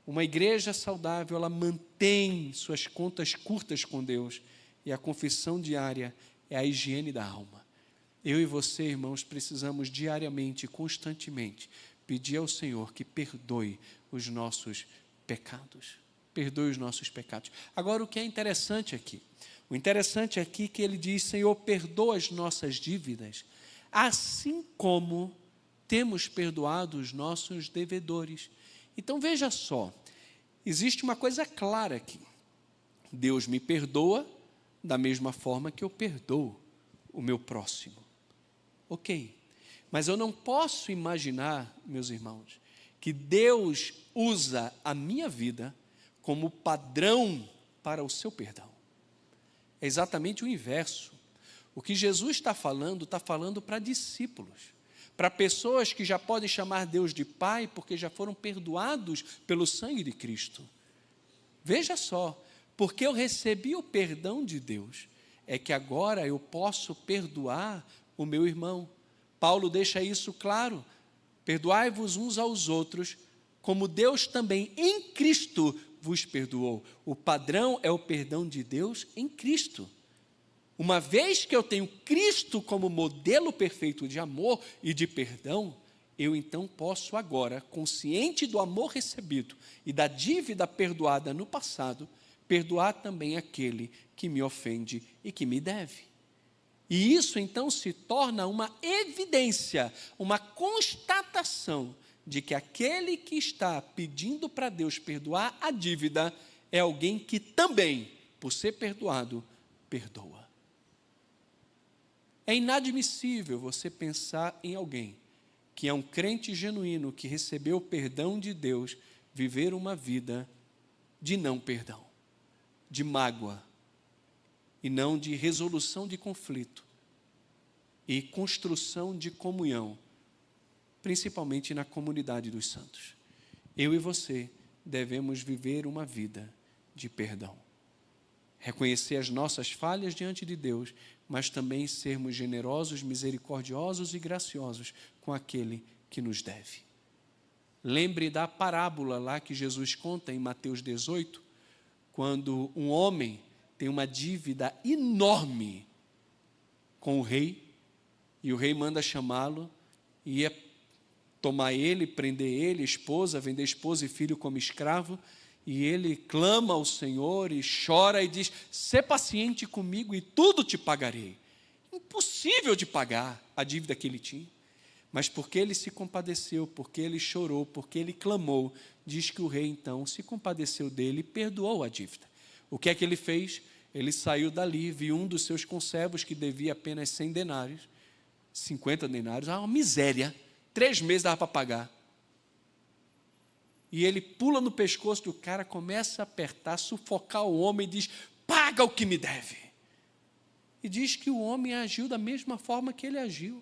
Uma igreja saudável, ela mantém suas contas curtas com Deus, e a confissão diária é a higiene da alma. Eu e você, irmãos, precisamos diariamente, constantemente, pedir ao Senhor que perdoe os nossos pecados. Perdoe os nossos pecados. Agora, o que é interessante aqui? O interessante aqui é que ele diz: Senhor, perdoa as nossas dívidas, assim como temos perdoado os nossos devedores. Então, veja só, existe uma coisa clara aqui. Deus me perdoa da mesma forma que eu perdoo o meu próximo. Ok, mas eu não posso imaginar, meus irmãos, que Deus usa a minha vida como padrão para o seu perdão. É exatamente o inverso. O que Jesus está falando para discípulos, para pessoas que já podem chamar Deus de Pai, porque já foram perdoados pelo sangue de Cristo. Veja só, porque eu recebi o perdão de Deus, é que agora eu posso perdoar o meu irmão. Paulo deixa isso claro: perdoai-vos uns aos outros, como Deus também em Cristo vos perdoou. O padrão é o perdão de Deus em Cristo. Uma vez que eu tenho Cristo como modelo perfeito de amor e de perdão, eu então posso agora, consciente do amor recebido e da dívida perdoada no passado, perdoar também aquele que me ofende e que me deve. E isso então se torna uma evidência, uma constatação de que aquele que está pedindo para Deus perdoar a dívida é alguém que também, por ser perdoado, perdoa. É inadmissível você pensar em alguém que é um crente genuíno, que recebeu o perdão de Deus, viver uma vida de não perdão, de mágoa, e não de resolução de conflito e construção de comunhão, principalmente na comunidade dos santos. Eu e você devemos viver uma vida de perdão. Reconhecer as nossas falhas diante de Deus, mas também sermos generosos, misericordiosos e graciosos com aquele que nos deve. Lembre da parábola lá que Jesus conta em Mateus 18, quando um homem tem uma dívida enorme com o rei, e o rei manda chamá-lo, e ia tomar ele, prender ele, esposa, vender esposa e filho como escravo, e ele clama ao Senhor e chora e diz: sê paciente comigo e tudo te pagarei. Impossível de pagar a dívida que ele tinha, mas porque ele se compadeceu, porque ele chorou, porque ele clamou, diz que o rei então se compadeceu dele e perdoou a dívida. O que é que ele fez? Ele saiu dali, viu um dos seus conservos que devia apenas 100 denários, 50 denários, uma miséria, 3 meses dava para pagar. E ele pula no pescoço do cara, começa a apertar, sufocar o homem e diz: paga o que me deve. E diz que o homem agiu da mesma forma que ele agiu.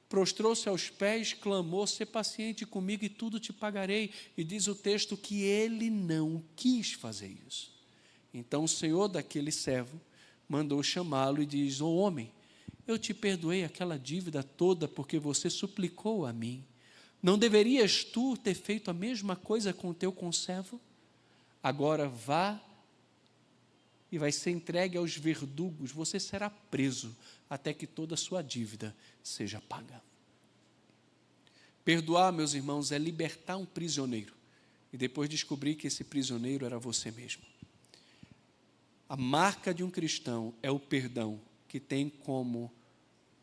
Prostrou-se aos pés, clamou: sê paciente comigo e tudo te pagarei. E diz o texto que ele não quis fazer isso. Então o senhor daquele servo mandou chamá-lo e diz: ô homem, eu te perdoei aquela dívida toda porque você suplicou a mim. Não deverias tu ter feito a mesma coisa com o teu conservo? Agora vá e vai ser entregue aos verdugos, você será preso até que toda a sua dívida seja paga. Perdoar, meus irmãos, é libertar um prisioneiro e depois descobrir que esse prisioneiro era você mesmo. A marca de um cristão é o perdão, que tem como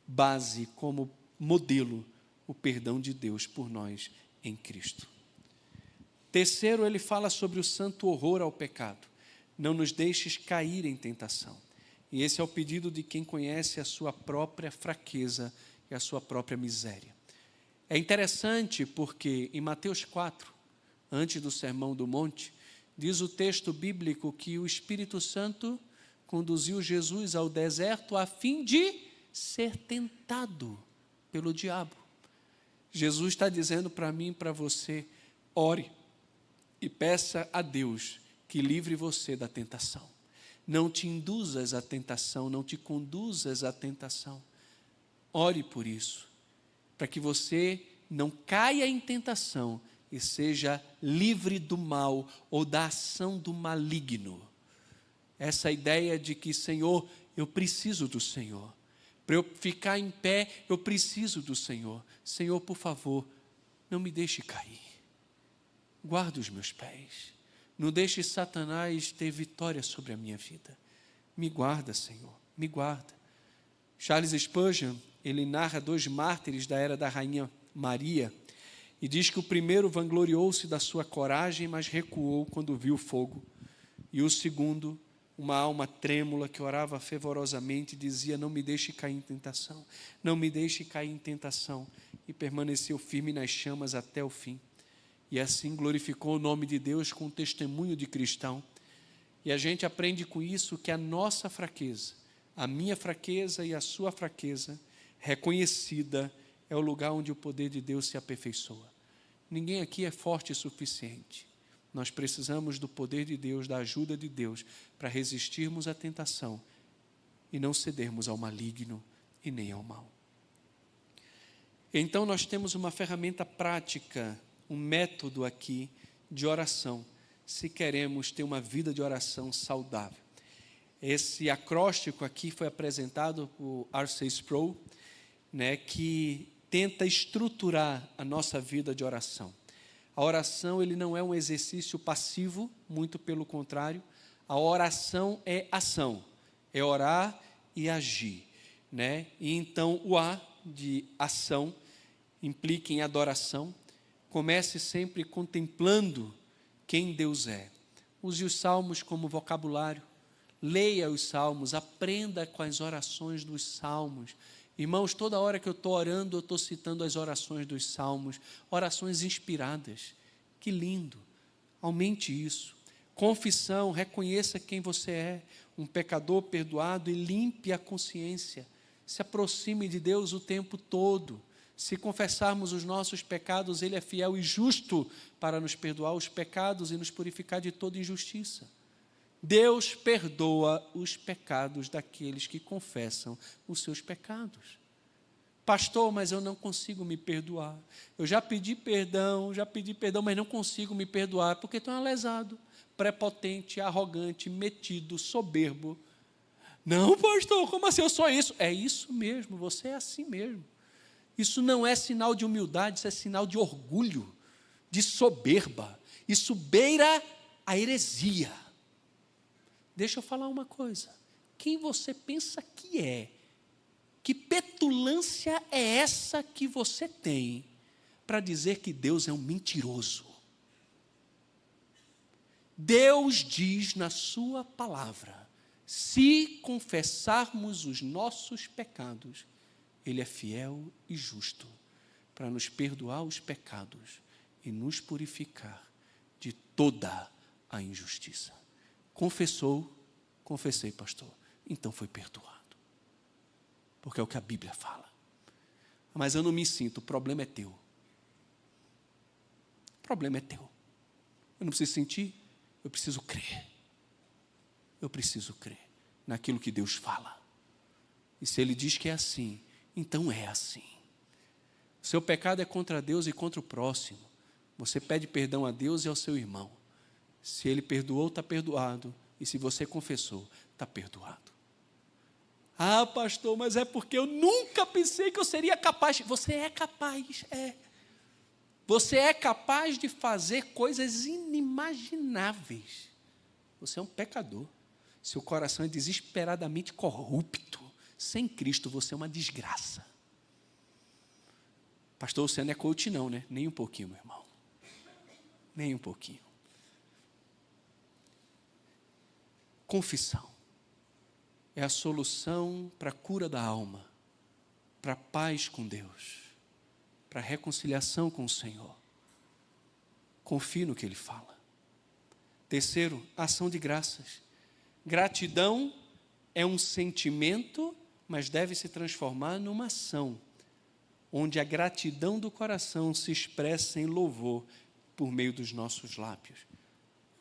base, como modelo, o perdão de Deus por nós em Cristo. Terceiro, ele fala sobre o santo horror ao pecado. Não nos deixes cair em tentação. E esse é o pedido de quem conhece a sua própria fraqueza e a sua própria miséria. É interessante porque em Mateus 4, antes do Sermão do Monte, diz o texto bíblico que o Espírito Santo conduziu Jesus ao deserto a fim de ser tentado pelo diabo. Jesus está dizendo para mim e para você: ore, e peça a Deus que livre você da tentação. Não te induzas à tentação, não te conduzas à tentação. Ore por isso, para que você não caia em tentação e seja livre do mal ou da ação do maligno. Essa ideia de que, Senhor, eu preciso do Senhor. Para eu ficar em pé, eu preciso do Senhor. Senhor, por favor, não me deixe cair. Guarda os meus pés. Não deixe Satanás ter vitória sobre a minha vida. Me guarda, Senhor, me guarda. Charles Spurgeon, ele narra 2 mártires da era da Rainha Maria, e diz que o primeiro vangloriou-se da sua coragem, mas recuou quando viu o fogo. E o segundo, uma alma trêmula que orava fervorosamente, dizia: não me deixe cair em tentação, não me deixe cair em tentação. E permaneceu firme nas chamas até o fim. E assim glorificou o nome de Deus com o testemunho de cristão. E a gente aprende com isso que a nossa fraqueza, a minha fraqueza e a sua fraqueza, reconhecida, é o lugar onde o poder de Deus se aperfeiçoa. Ninguém aqui é forte o suficiente. Nós precisamos do poder de Deus, da ajuda de Deus, para resistirmos à tentação e não cedermos ao maligno e nem ao mal. Então nós temos uma ferramenta prática, um método aqui de oração, se queremos ter uma vida de oração saudável. Esse acróstico aqui foi apresentado por R.C. Sproul, que tenta estruturar a nossa vida de oração. A oração, ele não é um exercício passivo, muito pelo contrário. A oração é ação, é orar e agir, E então o A de ação implica em adoração. Comece sempre contemplando quem Deus é. Use os salmos como vocabulário. Leia os salmos, aprenda com as orações dos salmos. Irmãos, toda hora que eu estou orando, eu estou citando as orações dos salmos, orações inspiradas. Que lindo! Aumente isso. Confissão, reconheça quem você é, um pecador perdoado, e limpe a consciência. Se aproxime de Deus o tempo todo. Se confessarmos os nossos pecados, Ele é fiel e justo para nos perdoar os pecados e nos purificar de toda injustiça. Deus perdoa os pecados daqueles que confessam os seus pecados. Pastor, mas eu não consigo me perdoar. Eu já pedi perdão, mas não consigo me perdoar, porque estou lesado, prepotente, arrogante, metido, soberbo. Não, pastor, como assim? Eu sou isso. É isso mesmo, você é assim mesmo. Isso não é sinal de humildade, isso é sinal de orgulho, de soberba. Isso beira a heresia. Deixa eu falar uma coisa. Quem você pensa que é? Que petulância é essa que você tem para dizer que Deus é um mentiroso? Deus diz na sua palavra: se confessarmos os nossos pecados, Ele é fiel e justo para nos perdoar os pecados e nos purificar de toda a injustiça. Confessou, confessei, pastor, então foi perdoado. Porque é o que a Bíblia fala. Mas eu não me sinto, o problema é teu. O problema é teu. Eu não preciso sentir, eu preciso crer. Eu preciso crer naquilo que Deus fala. E se Ele diz que é assim, então é assim. O seu pecado é contra Deus e contra o próximo. Você pede perdão a Deus e ao seu irmão. Se Ele perdoou, está perdoado. E se você confessou, está perdoado. Ah, pastor, mas é porque eu nunca pensei que eu seria capaz. Você é capaz, é. Você é capaz de fazer coisas inimagináveis. Você é um pecador. Seu coração é desesperadamente corrupto. Sem Cristo, você é uma desgraça. Pastor, você não é coach não, né? Nem um pouquinho, meu irmão. Nem um pouquinho. Confissão é a solução para a cura da alma, para a paz com Deus, para a reconciliação com o Senhor. Confie no que Ele fala. Terceiro, ação de graças. Gratidão é um sentimento, mas deve se transformar numa ação, onde a gratidão do coração se expressa em louvor. por meio dos nossos lábios.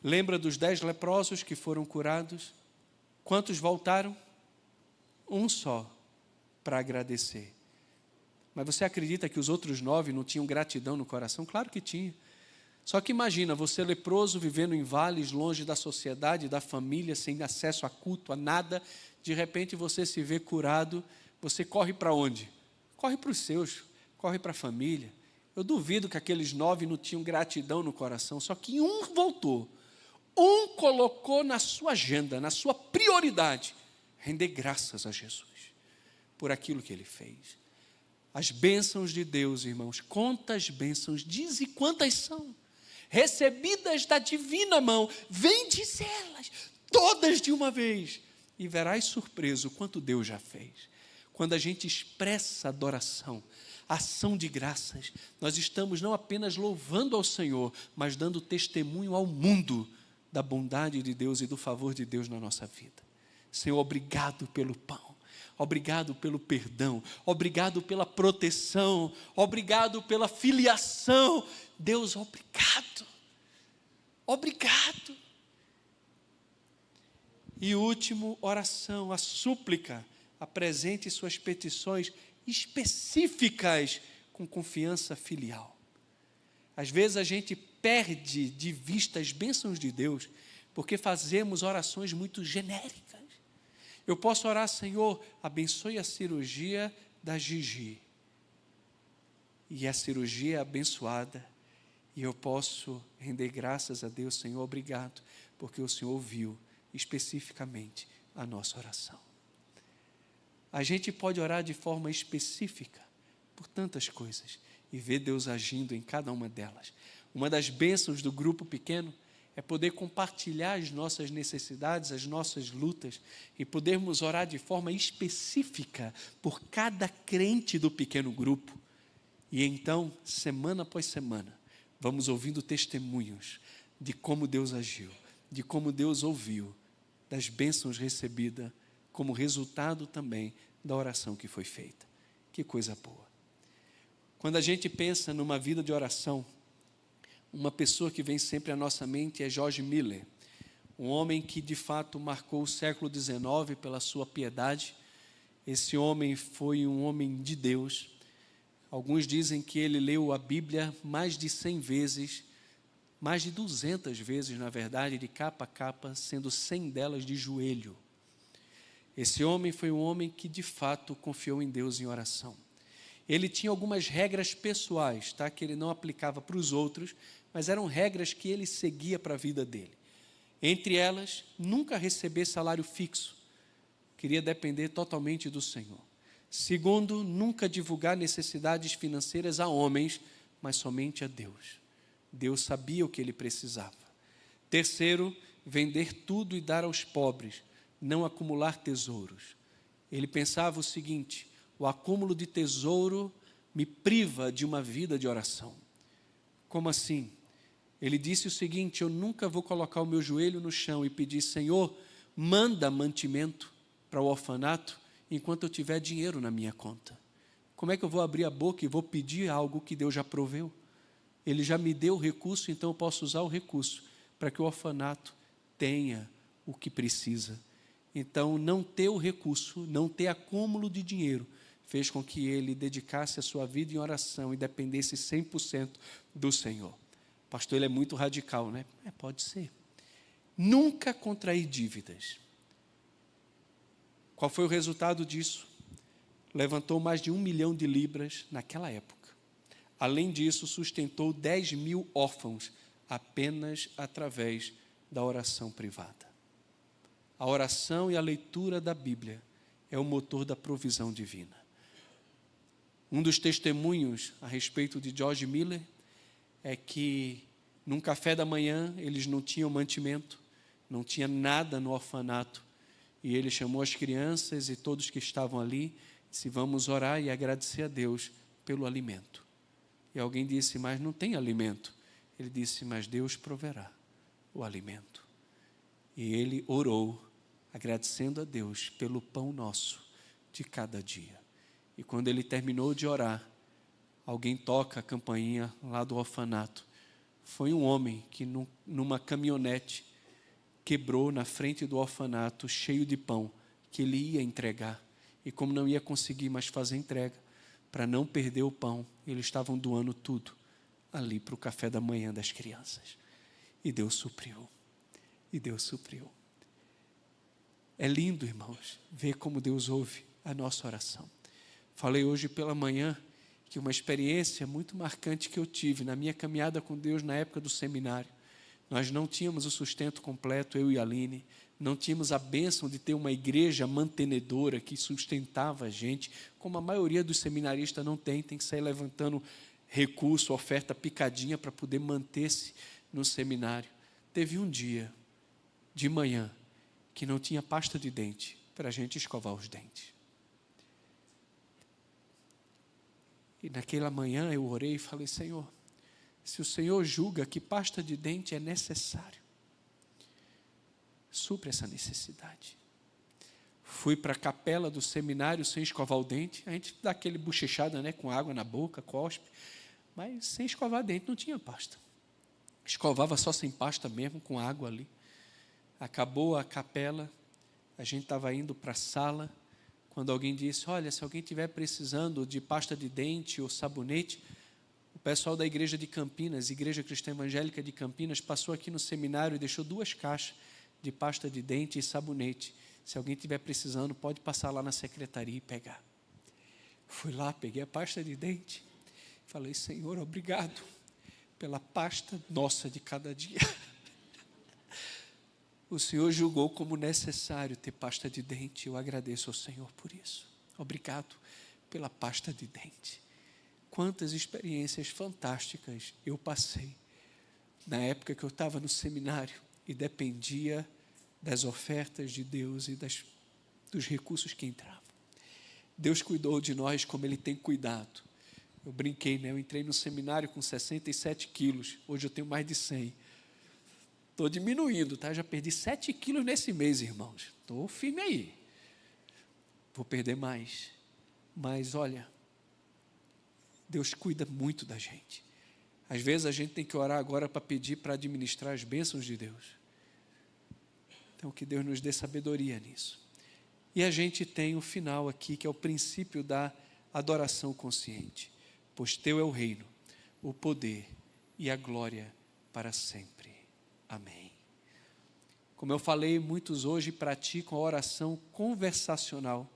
Lembra dos 10 leprosos que foram curados? Quantos voltaram? Um só, para agradecer. Mas você acredita que os outros 9 não tinham gratidão no coração? Claro que tinha. Só que imagina, você leproso, vivendo em vales, longe da sociedade, da família, sem acesso a culto, a nada. De repente você se vê curado, você corre para onde? Corre para os seus, corre para a família. Eu duvido que aqueles 9 não tinham gratidão no coração, só que um voltou. Um colocou na sua agenda, na sua prioridade, render graças a Jesus por aquilo que ele fez. As bênçãos de Deus, irmãos, quantas bênçãos, dize quantas são, recebidas da divina mão, vem dizê-las, todas de uma vez, e verás surpreso quanto Deus já fez. Quando a gente expressa adoração, ação de graças, nós estamos não apenas louvando ao Senhor, mas dando testemunho ao mundo da bondade de Deus e do favor de Deus na nossa vida. Senhor, obrigado pelo pão, obrigado pelo perdão, obrigado pela proteção, obrigado pela filiação. Deus, obrigado, obrigado. E último, oração, a súplica. Apresente suas petições específicas com confiança filial. Às vezes a gente perde de vista as bênçãos de Deus, porque fazemos orações muito genéricas. Eu posso orar, Senhor, abençoe a cirurgia da Gigi. E a cirurgia é abençoada. E eu posso render graças a Deus, Senhor, obrigado, porque o Senhor ouviu especificamente a nossa oração. A gente pode orar de forma específica por tantas coisas e ver Deus agindo em cada uma delas. Uma das bênçãos do grupo pequeno é poder compartilhar as nossas necessidades, as nossas lutas e podermos orar de forma específica por cada crente do pequeno grupo. E então, semana após semana, vamos ouvindo testemunhos de como Deus agiu, de como Deus ouviu, das bênçãos recebidas, como resultado também da oração que foi feita. Que coisa boa. Quando a gente pensa numa vida de oração, uma pessoa que vem sempre à nossa mente é George Miller, um homem que de fato marcou o século XIX pela sua piedade. Esse homem foi um homem de Deus. Alguns dizem que ele leu a Bíblia mais de 100 vezes, mais de 200 vezes, na verdade, de capa a capa, sendo 100 delas de joelho. Esse homem foi um homem que, de fato, confiou em Deus em oração. Ele tinha algumas regras pessoais, tá? Que ele não aplicava para os outros, mas eram regras que ele seguia para a vida dele. Entre elas, nunca receber salário fixo. Queria depender totalmente do Senhor. Segundo, nunca divulgar necessidades financeiras a homens, mas somente a Deus. Deus sabia o que ele precisava. Terceiro, vender tudo e dar aos pobres, não acumular tesouros. Ele pensava o seguinte: o acúmulo de tesouro me priva de uma vida de oração. Como assim? Ele disse o seguinte: eu nunca vou colocar o meu joelho no chão e pedir, Senhor, manda mantimento para o orfanato enquanto eu tiver dinheiro na minha conta. Como é que eu vou abrir a boca e vou pedir algo que Deus já proveu? Ele já me deu o recurso, então eu posso usar o recurso para que o orfanato tenha o que precisa. Então, não ter o recurso, não ter acúmulo de dinheiro, fez com que ele dedicasse a sua vida em oração e dependesse 100% do Senhor. Pastor, ele é muito radical, né? Pode ser. Nunca contrair dívidas. Qual foi o resultado disso? Levantou mais de 1 milhão de libras naquela época. Além disso, sustentou 10 mil órfãos apenas através da oração privada. A oração e a leitura da Bíblia é o motor da provisão divina. Um dos testemunhos a respeito de George Miller é que num café da manhã eles não tinham mantimento, não tinha nada no orfanato, e ele chamou as crianças e todos que estavam ali, disse: vamos orar e agradecer a Deus pelo alimento. E alguém disse: mas não tem alimento. Ele disse: mas Deus proverá o alimento. E ele orou, agradecendo a Deus pelo pão nosso de cada dia. E quando ele terminou de orar, alguém toca a campainha lá do orfanato. foi um homem que numa caminhonete quebrou na frente do orfanato cheio de pão que ele ia entregar. E como não ia conseguir mais fazer entrega, para não perder o pão, eles estavam doando tudo ali para o café da manhã das crianças. E Deus supriu. E Deus supriu. É lindo, irmãos, ver como Deus ouve a nossa oração. Falei hoje pela manhã que uma experiência muito marcante que eu tive na minha caminhada com Deus na época do seminário. Nós não tínhamos o sustento completo, eu e a Aline, não tínhamos a bênção de ter uma igreja mantenedora que sustentava a gente, como a maioria dos seminaristas não tem que sair levantando recurso, oferta picadinha para poder manter-se no seminário. Teve um dia, de manhã, que não tinha pasta de dente para a gente escovar os dentes. E naquela manhã eu orei e falei: Senhor, se o Senhor julga que pasta de dente é necessário, supre essa necessidade. Fui para a capela do seminário sem escovar o dente. A gente dá aquele bochechada, né, com água na boca, cospe, mas sem escovar dente não tinha pasta. Escovava só sem pasta mesmo, com água ali. Acabou a capela, a gente estava indo para a sala, quando alguém disse: olha, se alguém estiver precisando de pasta de dente ou sabonete, o pessoal da igreja de Campinas, Igreja Cristã Evangélica de Campinas, passou aqui no seminário e deixou 2 caixas de pasta de dente e sabonete. Se alguém estiver precisando, pode passar lá na secretaria e pegar. Fui lá, peguei a pasta de dente, falei: Senhor, obrigado pela pasta nossa de cada dia. O Senhor julgou como necessário ter pasta de dente. Eu agradeço ao Senhor por isso. Obrigado pela pasta de dente. Quantas experiências fantásticas eu passei na época que eu estava no seminário e dependia das ofertas de Deus e dos recursos que entravam. Deus cuidou de nós como Ele tem cuidado. Eu brinquei, né? Eu entrei no seminário com 67 quilos. Hoje eu tenho mais de 100. Estou diminuindo, tá? Já perdi 7 quilos nesse mês, irmãos. Estou firme aí. Vou perder mais. Mas, olha, Deus cuida muito da gente. Às vezes a gente tem que orar agora para pedir para administrar as bênçãos de Deus. Então, que Deus nos dê sabedoria nisso. E a gente tem o final aqui, que é o princípio da adoração consciente. Pois teu é o reino, o poder e a glória para sempre. Amém. Como eu falei, muitos hoje praticam a oração conversacional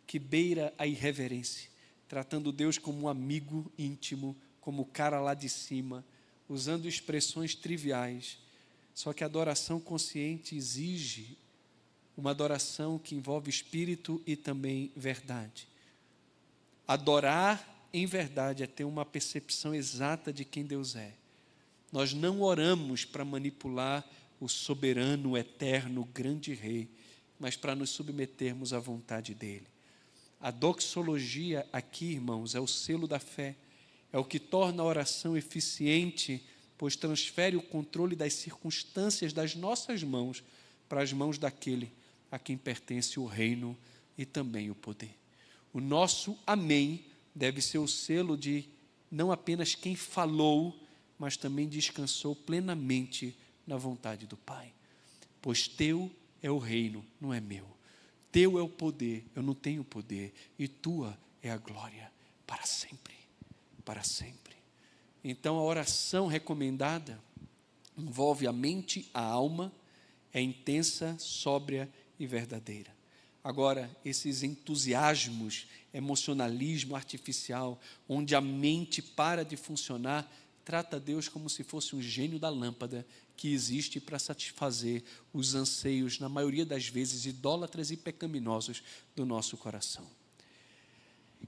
que beira a irreverência, tratando Deus como um amigo íntimo, como o cara lá de cima, usando expressões triviais. Só que a adoração consciente exige uma adoração que envolve espírito e também verdade. Adorar em verdade é ter uma percepção exata de quem Deus é. Nós não oramos para manipular o soberano, o eterno, o grande rei, mas para nos submetermos à vontade dele. A doxologia aqui, irmãos, é o selo da fé, é o que torna a oração eficiente, pois transfere o controle das circunstâncias das nossas mãos para as mãos daquele a quem pertence o reino e também o poder. O nosso amém deve ser o selo de não apenas quem falou, mas também descansou plenamente na vontade do Pai. Pois teu é o reino, não é meu. Teu é o poder, eu não tenho poder. E tua é a glória para sempre, para sempre. Então a oração recomendada envolve a mente, a alma, é intensa, sóbria e verdadeira. Agora, esses entusiasmos, emocionalismo artificial, onde a mente para de funcionar, trata Deus como se fosse um gênio da lâmpada que existe para satisfazer os anseios, na maioria das vezes, idólatras e pecaminosos do nosso coração.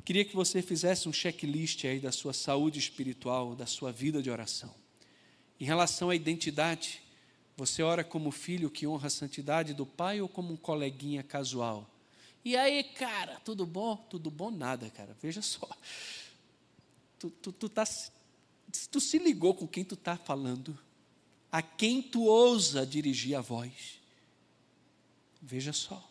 Queria que você fizesse um checklist aí da sua saúde espiritual, da sua vida de oração. Em relação à identidade, você ora como filho que honra a santidade do pai ou como um coleguinha casual? E aí, cara, tudo bom? Tudo bom nada, cara. Veja só. Tu se ligou com quem tu está falando? A quem tu ousa dirigir a voz? Veja só.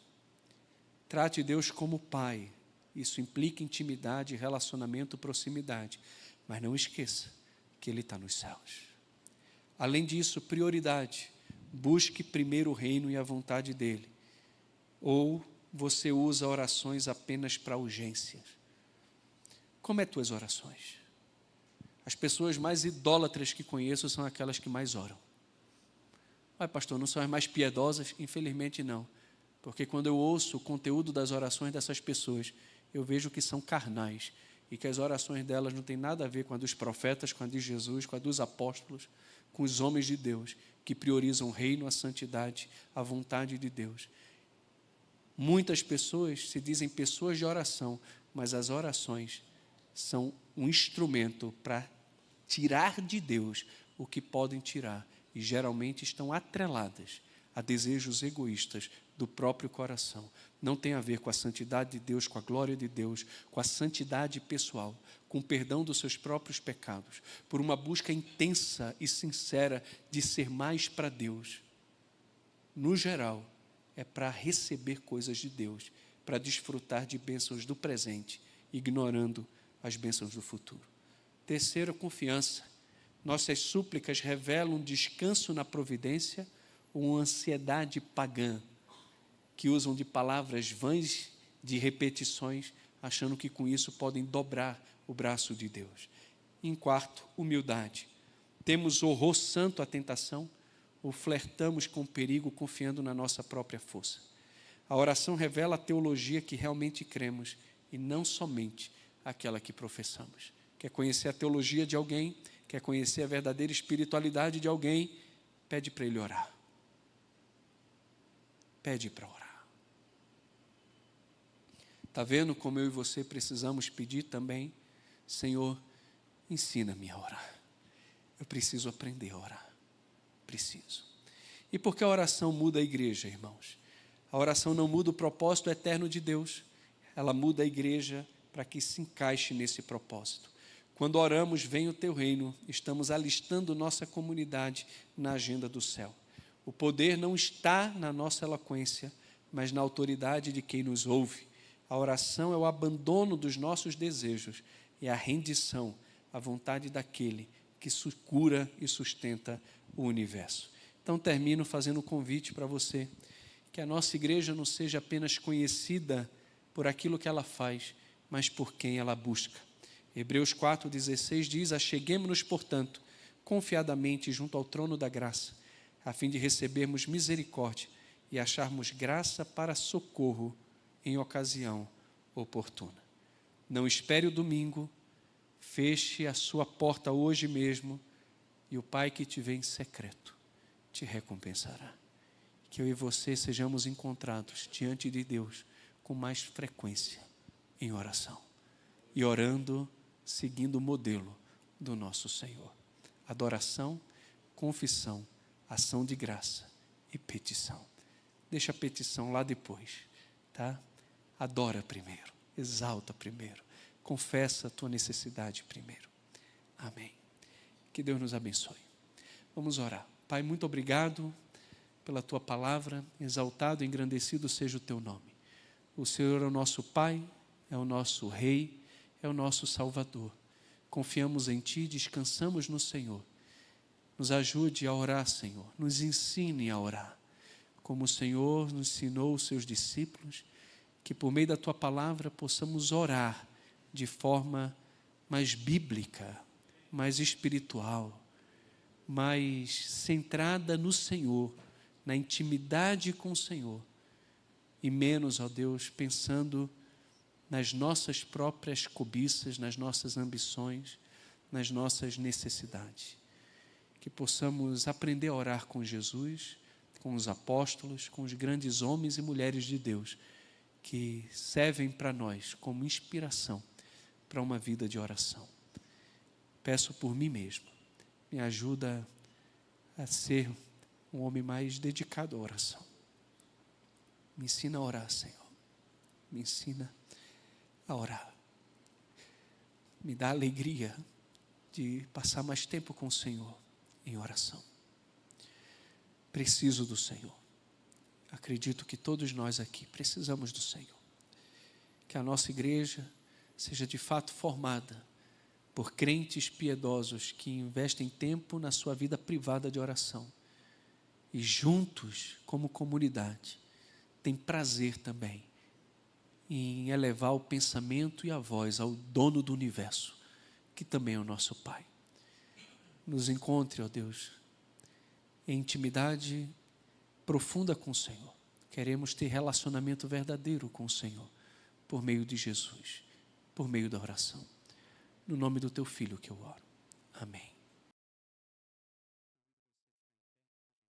Trate Deus como pai. Isso implica intimidade, relacionamento, proximidade. Mas não esqueça que Ele está nos céus. Além disso, prioridade. Busque primeiro o reino e a vontade dele. Ou você usa orações apenas para urgências? Como é tuas orações? As pessoas mais idólatras que conheço são aquelas que mais oram. Mas, pastor, não são as mais piedosas? Infelizmente não. Porque quando eu ouço o conteúdo das orações dessas pessoas, eu vejo que são carnais e que as orações delas não têm nada a ver com a dos profetas, com a de Jesus, com a dos apóstolos, com os homens de Deus, que priorizam o reino, a santidade, a vontade de Deus. Muitas pessoas se dizem pessoas de oração, mas as orações são um instrumento para tirar de Deus o que podem tirar, e geralmente estão atreladas a desejos egoístas do próprio coração. Não tem a ver com a santidade de Deus, com a glória de Deus, com a santidade pessoal, com o perdão dos seus próprios pecados, por uma busca intensa e sincera de ser mais para Deus. No geral, é para receber coisas de Deus, para desfrutar de bênçãos do presente, ignorando as bênçãos do futuro. Terceiro, confiança. Nossas súplicas revelam descanso na providência ou uma ansiedade pagã, que usam de palavras vãs, de repetições, achando que com isso podem dobrar o braço de Deus. Em quarto, humildade. Temos horror santo à tentação ou flertamos com o perigo confiando na nossa própria força? A oração revela a teologia que realmente cremos e não somente aquela que professamos. Quer conhecer a teologia de alguém? Quer conhecer a verdadeira espiritualidade de alguém? Pede para ele orar. Pede para orar. Está vendo como eu e você precisamos pedir também? Senhor, ensina-me a orar. Eu preciso aprender a orar. Preciso. E por que a oração muda a igreja, irmãos? A oração não muda o propósito eterno de Deus. Ela muda a igreja para que se encaixe nesse propósito. Quando oramos, vem o teu reino, estamos alistando nossa comunidade na agenda do céu. O poder não está na nossa eloquência, mas na autoridade de quem nos ouve. A oração é o abandono dos nossos desejos e a rendição à vontade daquele que cura e sustenta o universo. Então, termino fazendo um convite para você, que a nossa igreja não seja apenas conhecida por aquilo que ela faz, mas por quem ela busca. Hebreus 4,16 diz: acheguemo-nos, portanto, confiadamente junto ao trono da graça, a fim de recebermos misericórdia e acharmos graça para socorro em ocasião oportuna. Não espere o domingo, feche a sua porta hoje mesmo, e o Pai que te vê em secreto te recompensará. Que eu e você sejamos encontrados diante de Deus com mais frequência em oração e orando seguindo o modelo do nosso Senhor. Adoração, confissão, ação de graça e petição. Deixa a petição lá depois, tá? Adora primeiro, exalta primeiro, confessa a tua necessidade primeiro. Amém. Que Deus nos abençoe. Vamos orar. Pai, muito obrigado pela tua palavra, exaltado e engrandecido seja o teu nome. O Senhor é o nosso Pai, é o nosso Rei, é o nosso Salvador. Confiamos em Ti, descansamos no Senhor. Nos ajude a orar, Senhor. Nos ensine a orar. Como o Senhor nos ensinou os seus discípulos, que por meio da Tua palavra possamos orar de forma mais bíblica, mais espiritual, mais centrada no Senhor, na intimidade com o Senhor. E menos, ó Deus, pensando nas nossas próprias cobiças, nas nossas ambições, nas nossas necessidades. Que possamos aprender a orar com Jesus, com os apóstolos, com os grandes homens e mulheres de Deus, que servem para nós como inspiração para uma vida de oração. Peço por mim mesmo, me ajuda a ser um homem mais dedicado à oração. Me ensina a orar, Senhor. Me ensina a orar. Me dá alegria de passar mais tempo com o Senhor em oração. Preciso do Senhor. Acredito que todos nós aqui precisamos do Senhor. Que a nossa igreja seja de fato formada por crentes piedosos que investem tempo na sua vida privada de oração e juntos, como comunidade, têm prazer também em elevar o pensamento e a voz ao dono do universo, que também é o nosso Pai. Nos encontre, ó Deus, em intimidade profunda com o Senhor. Queremos ter relacionamento verdadeiro com o Senhor, por meio de Jesus, por meio da oração. No nome do teu Filho que eu oro. Amém.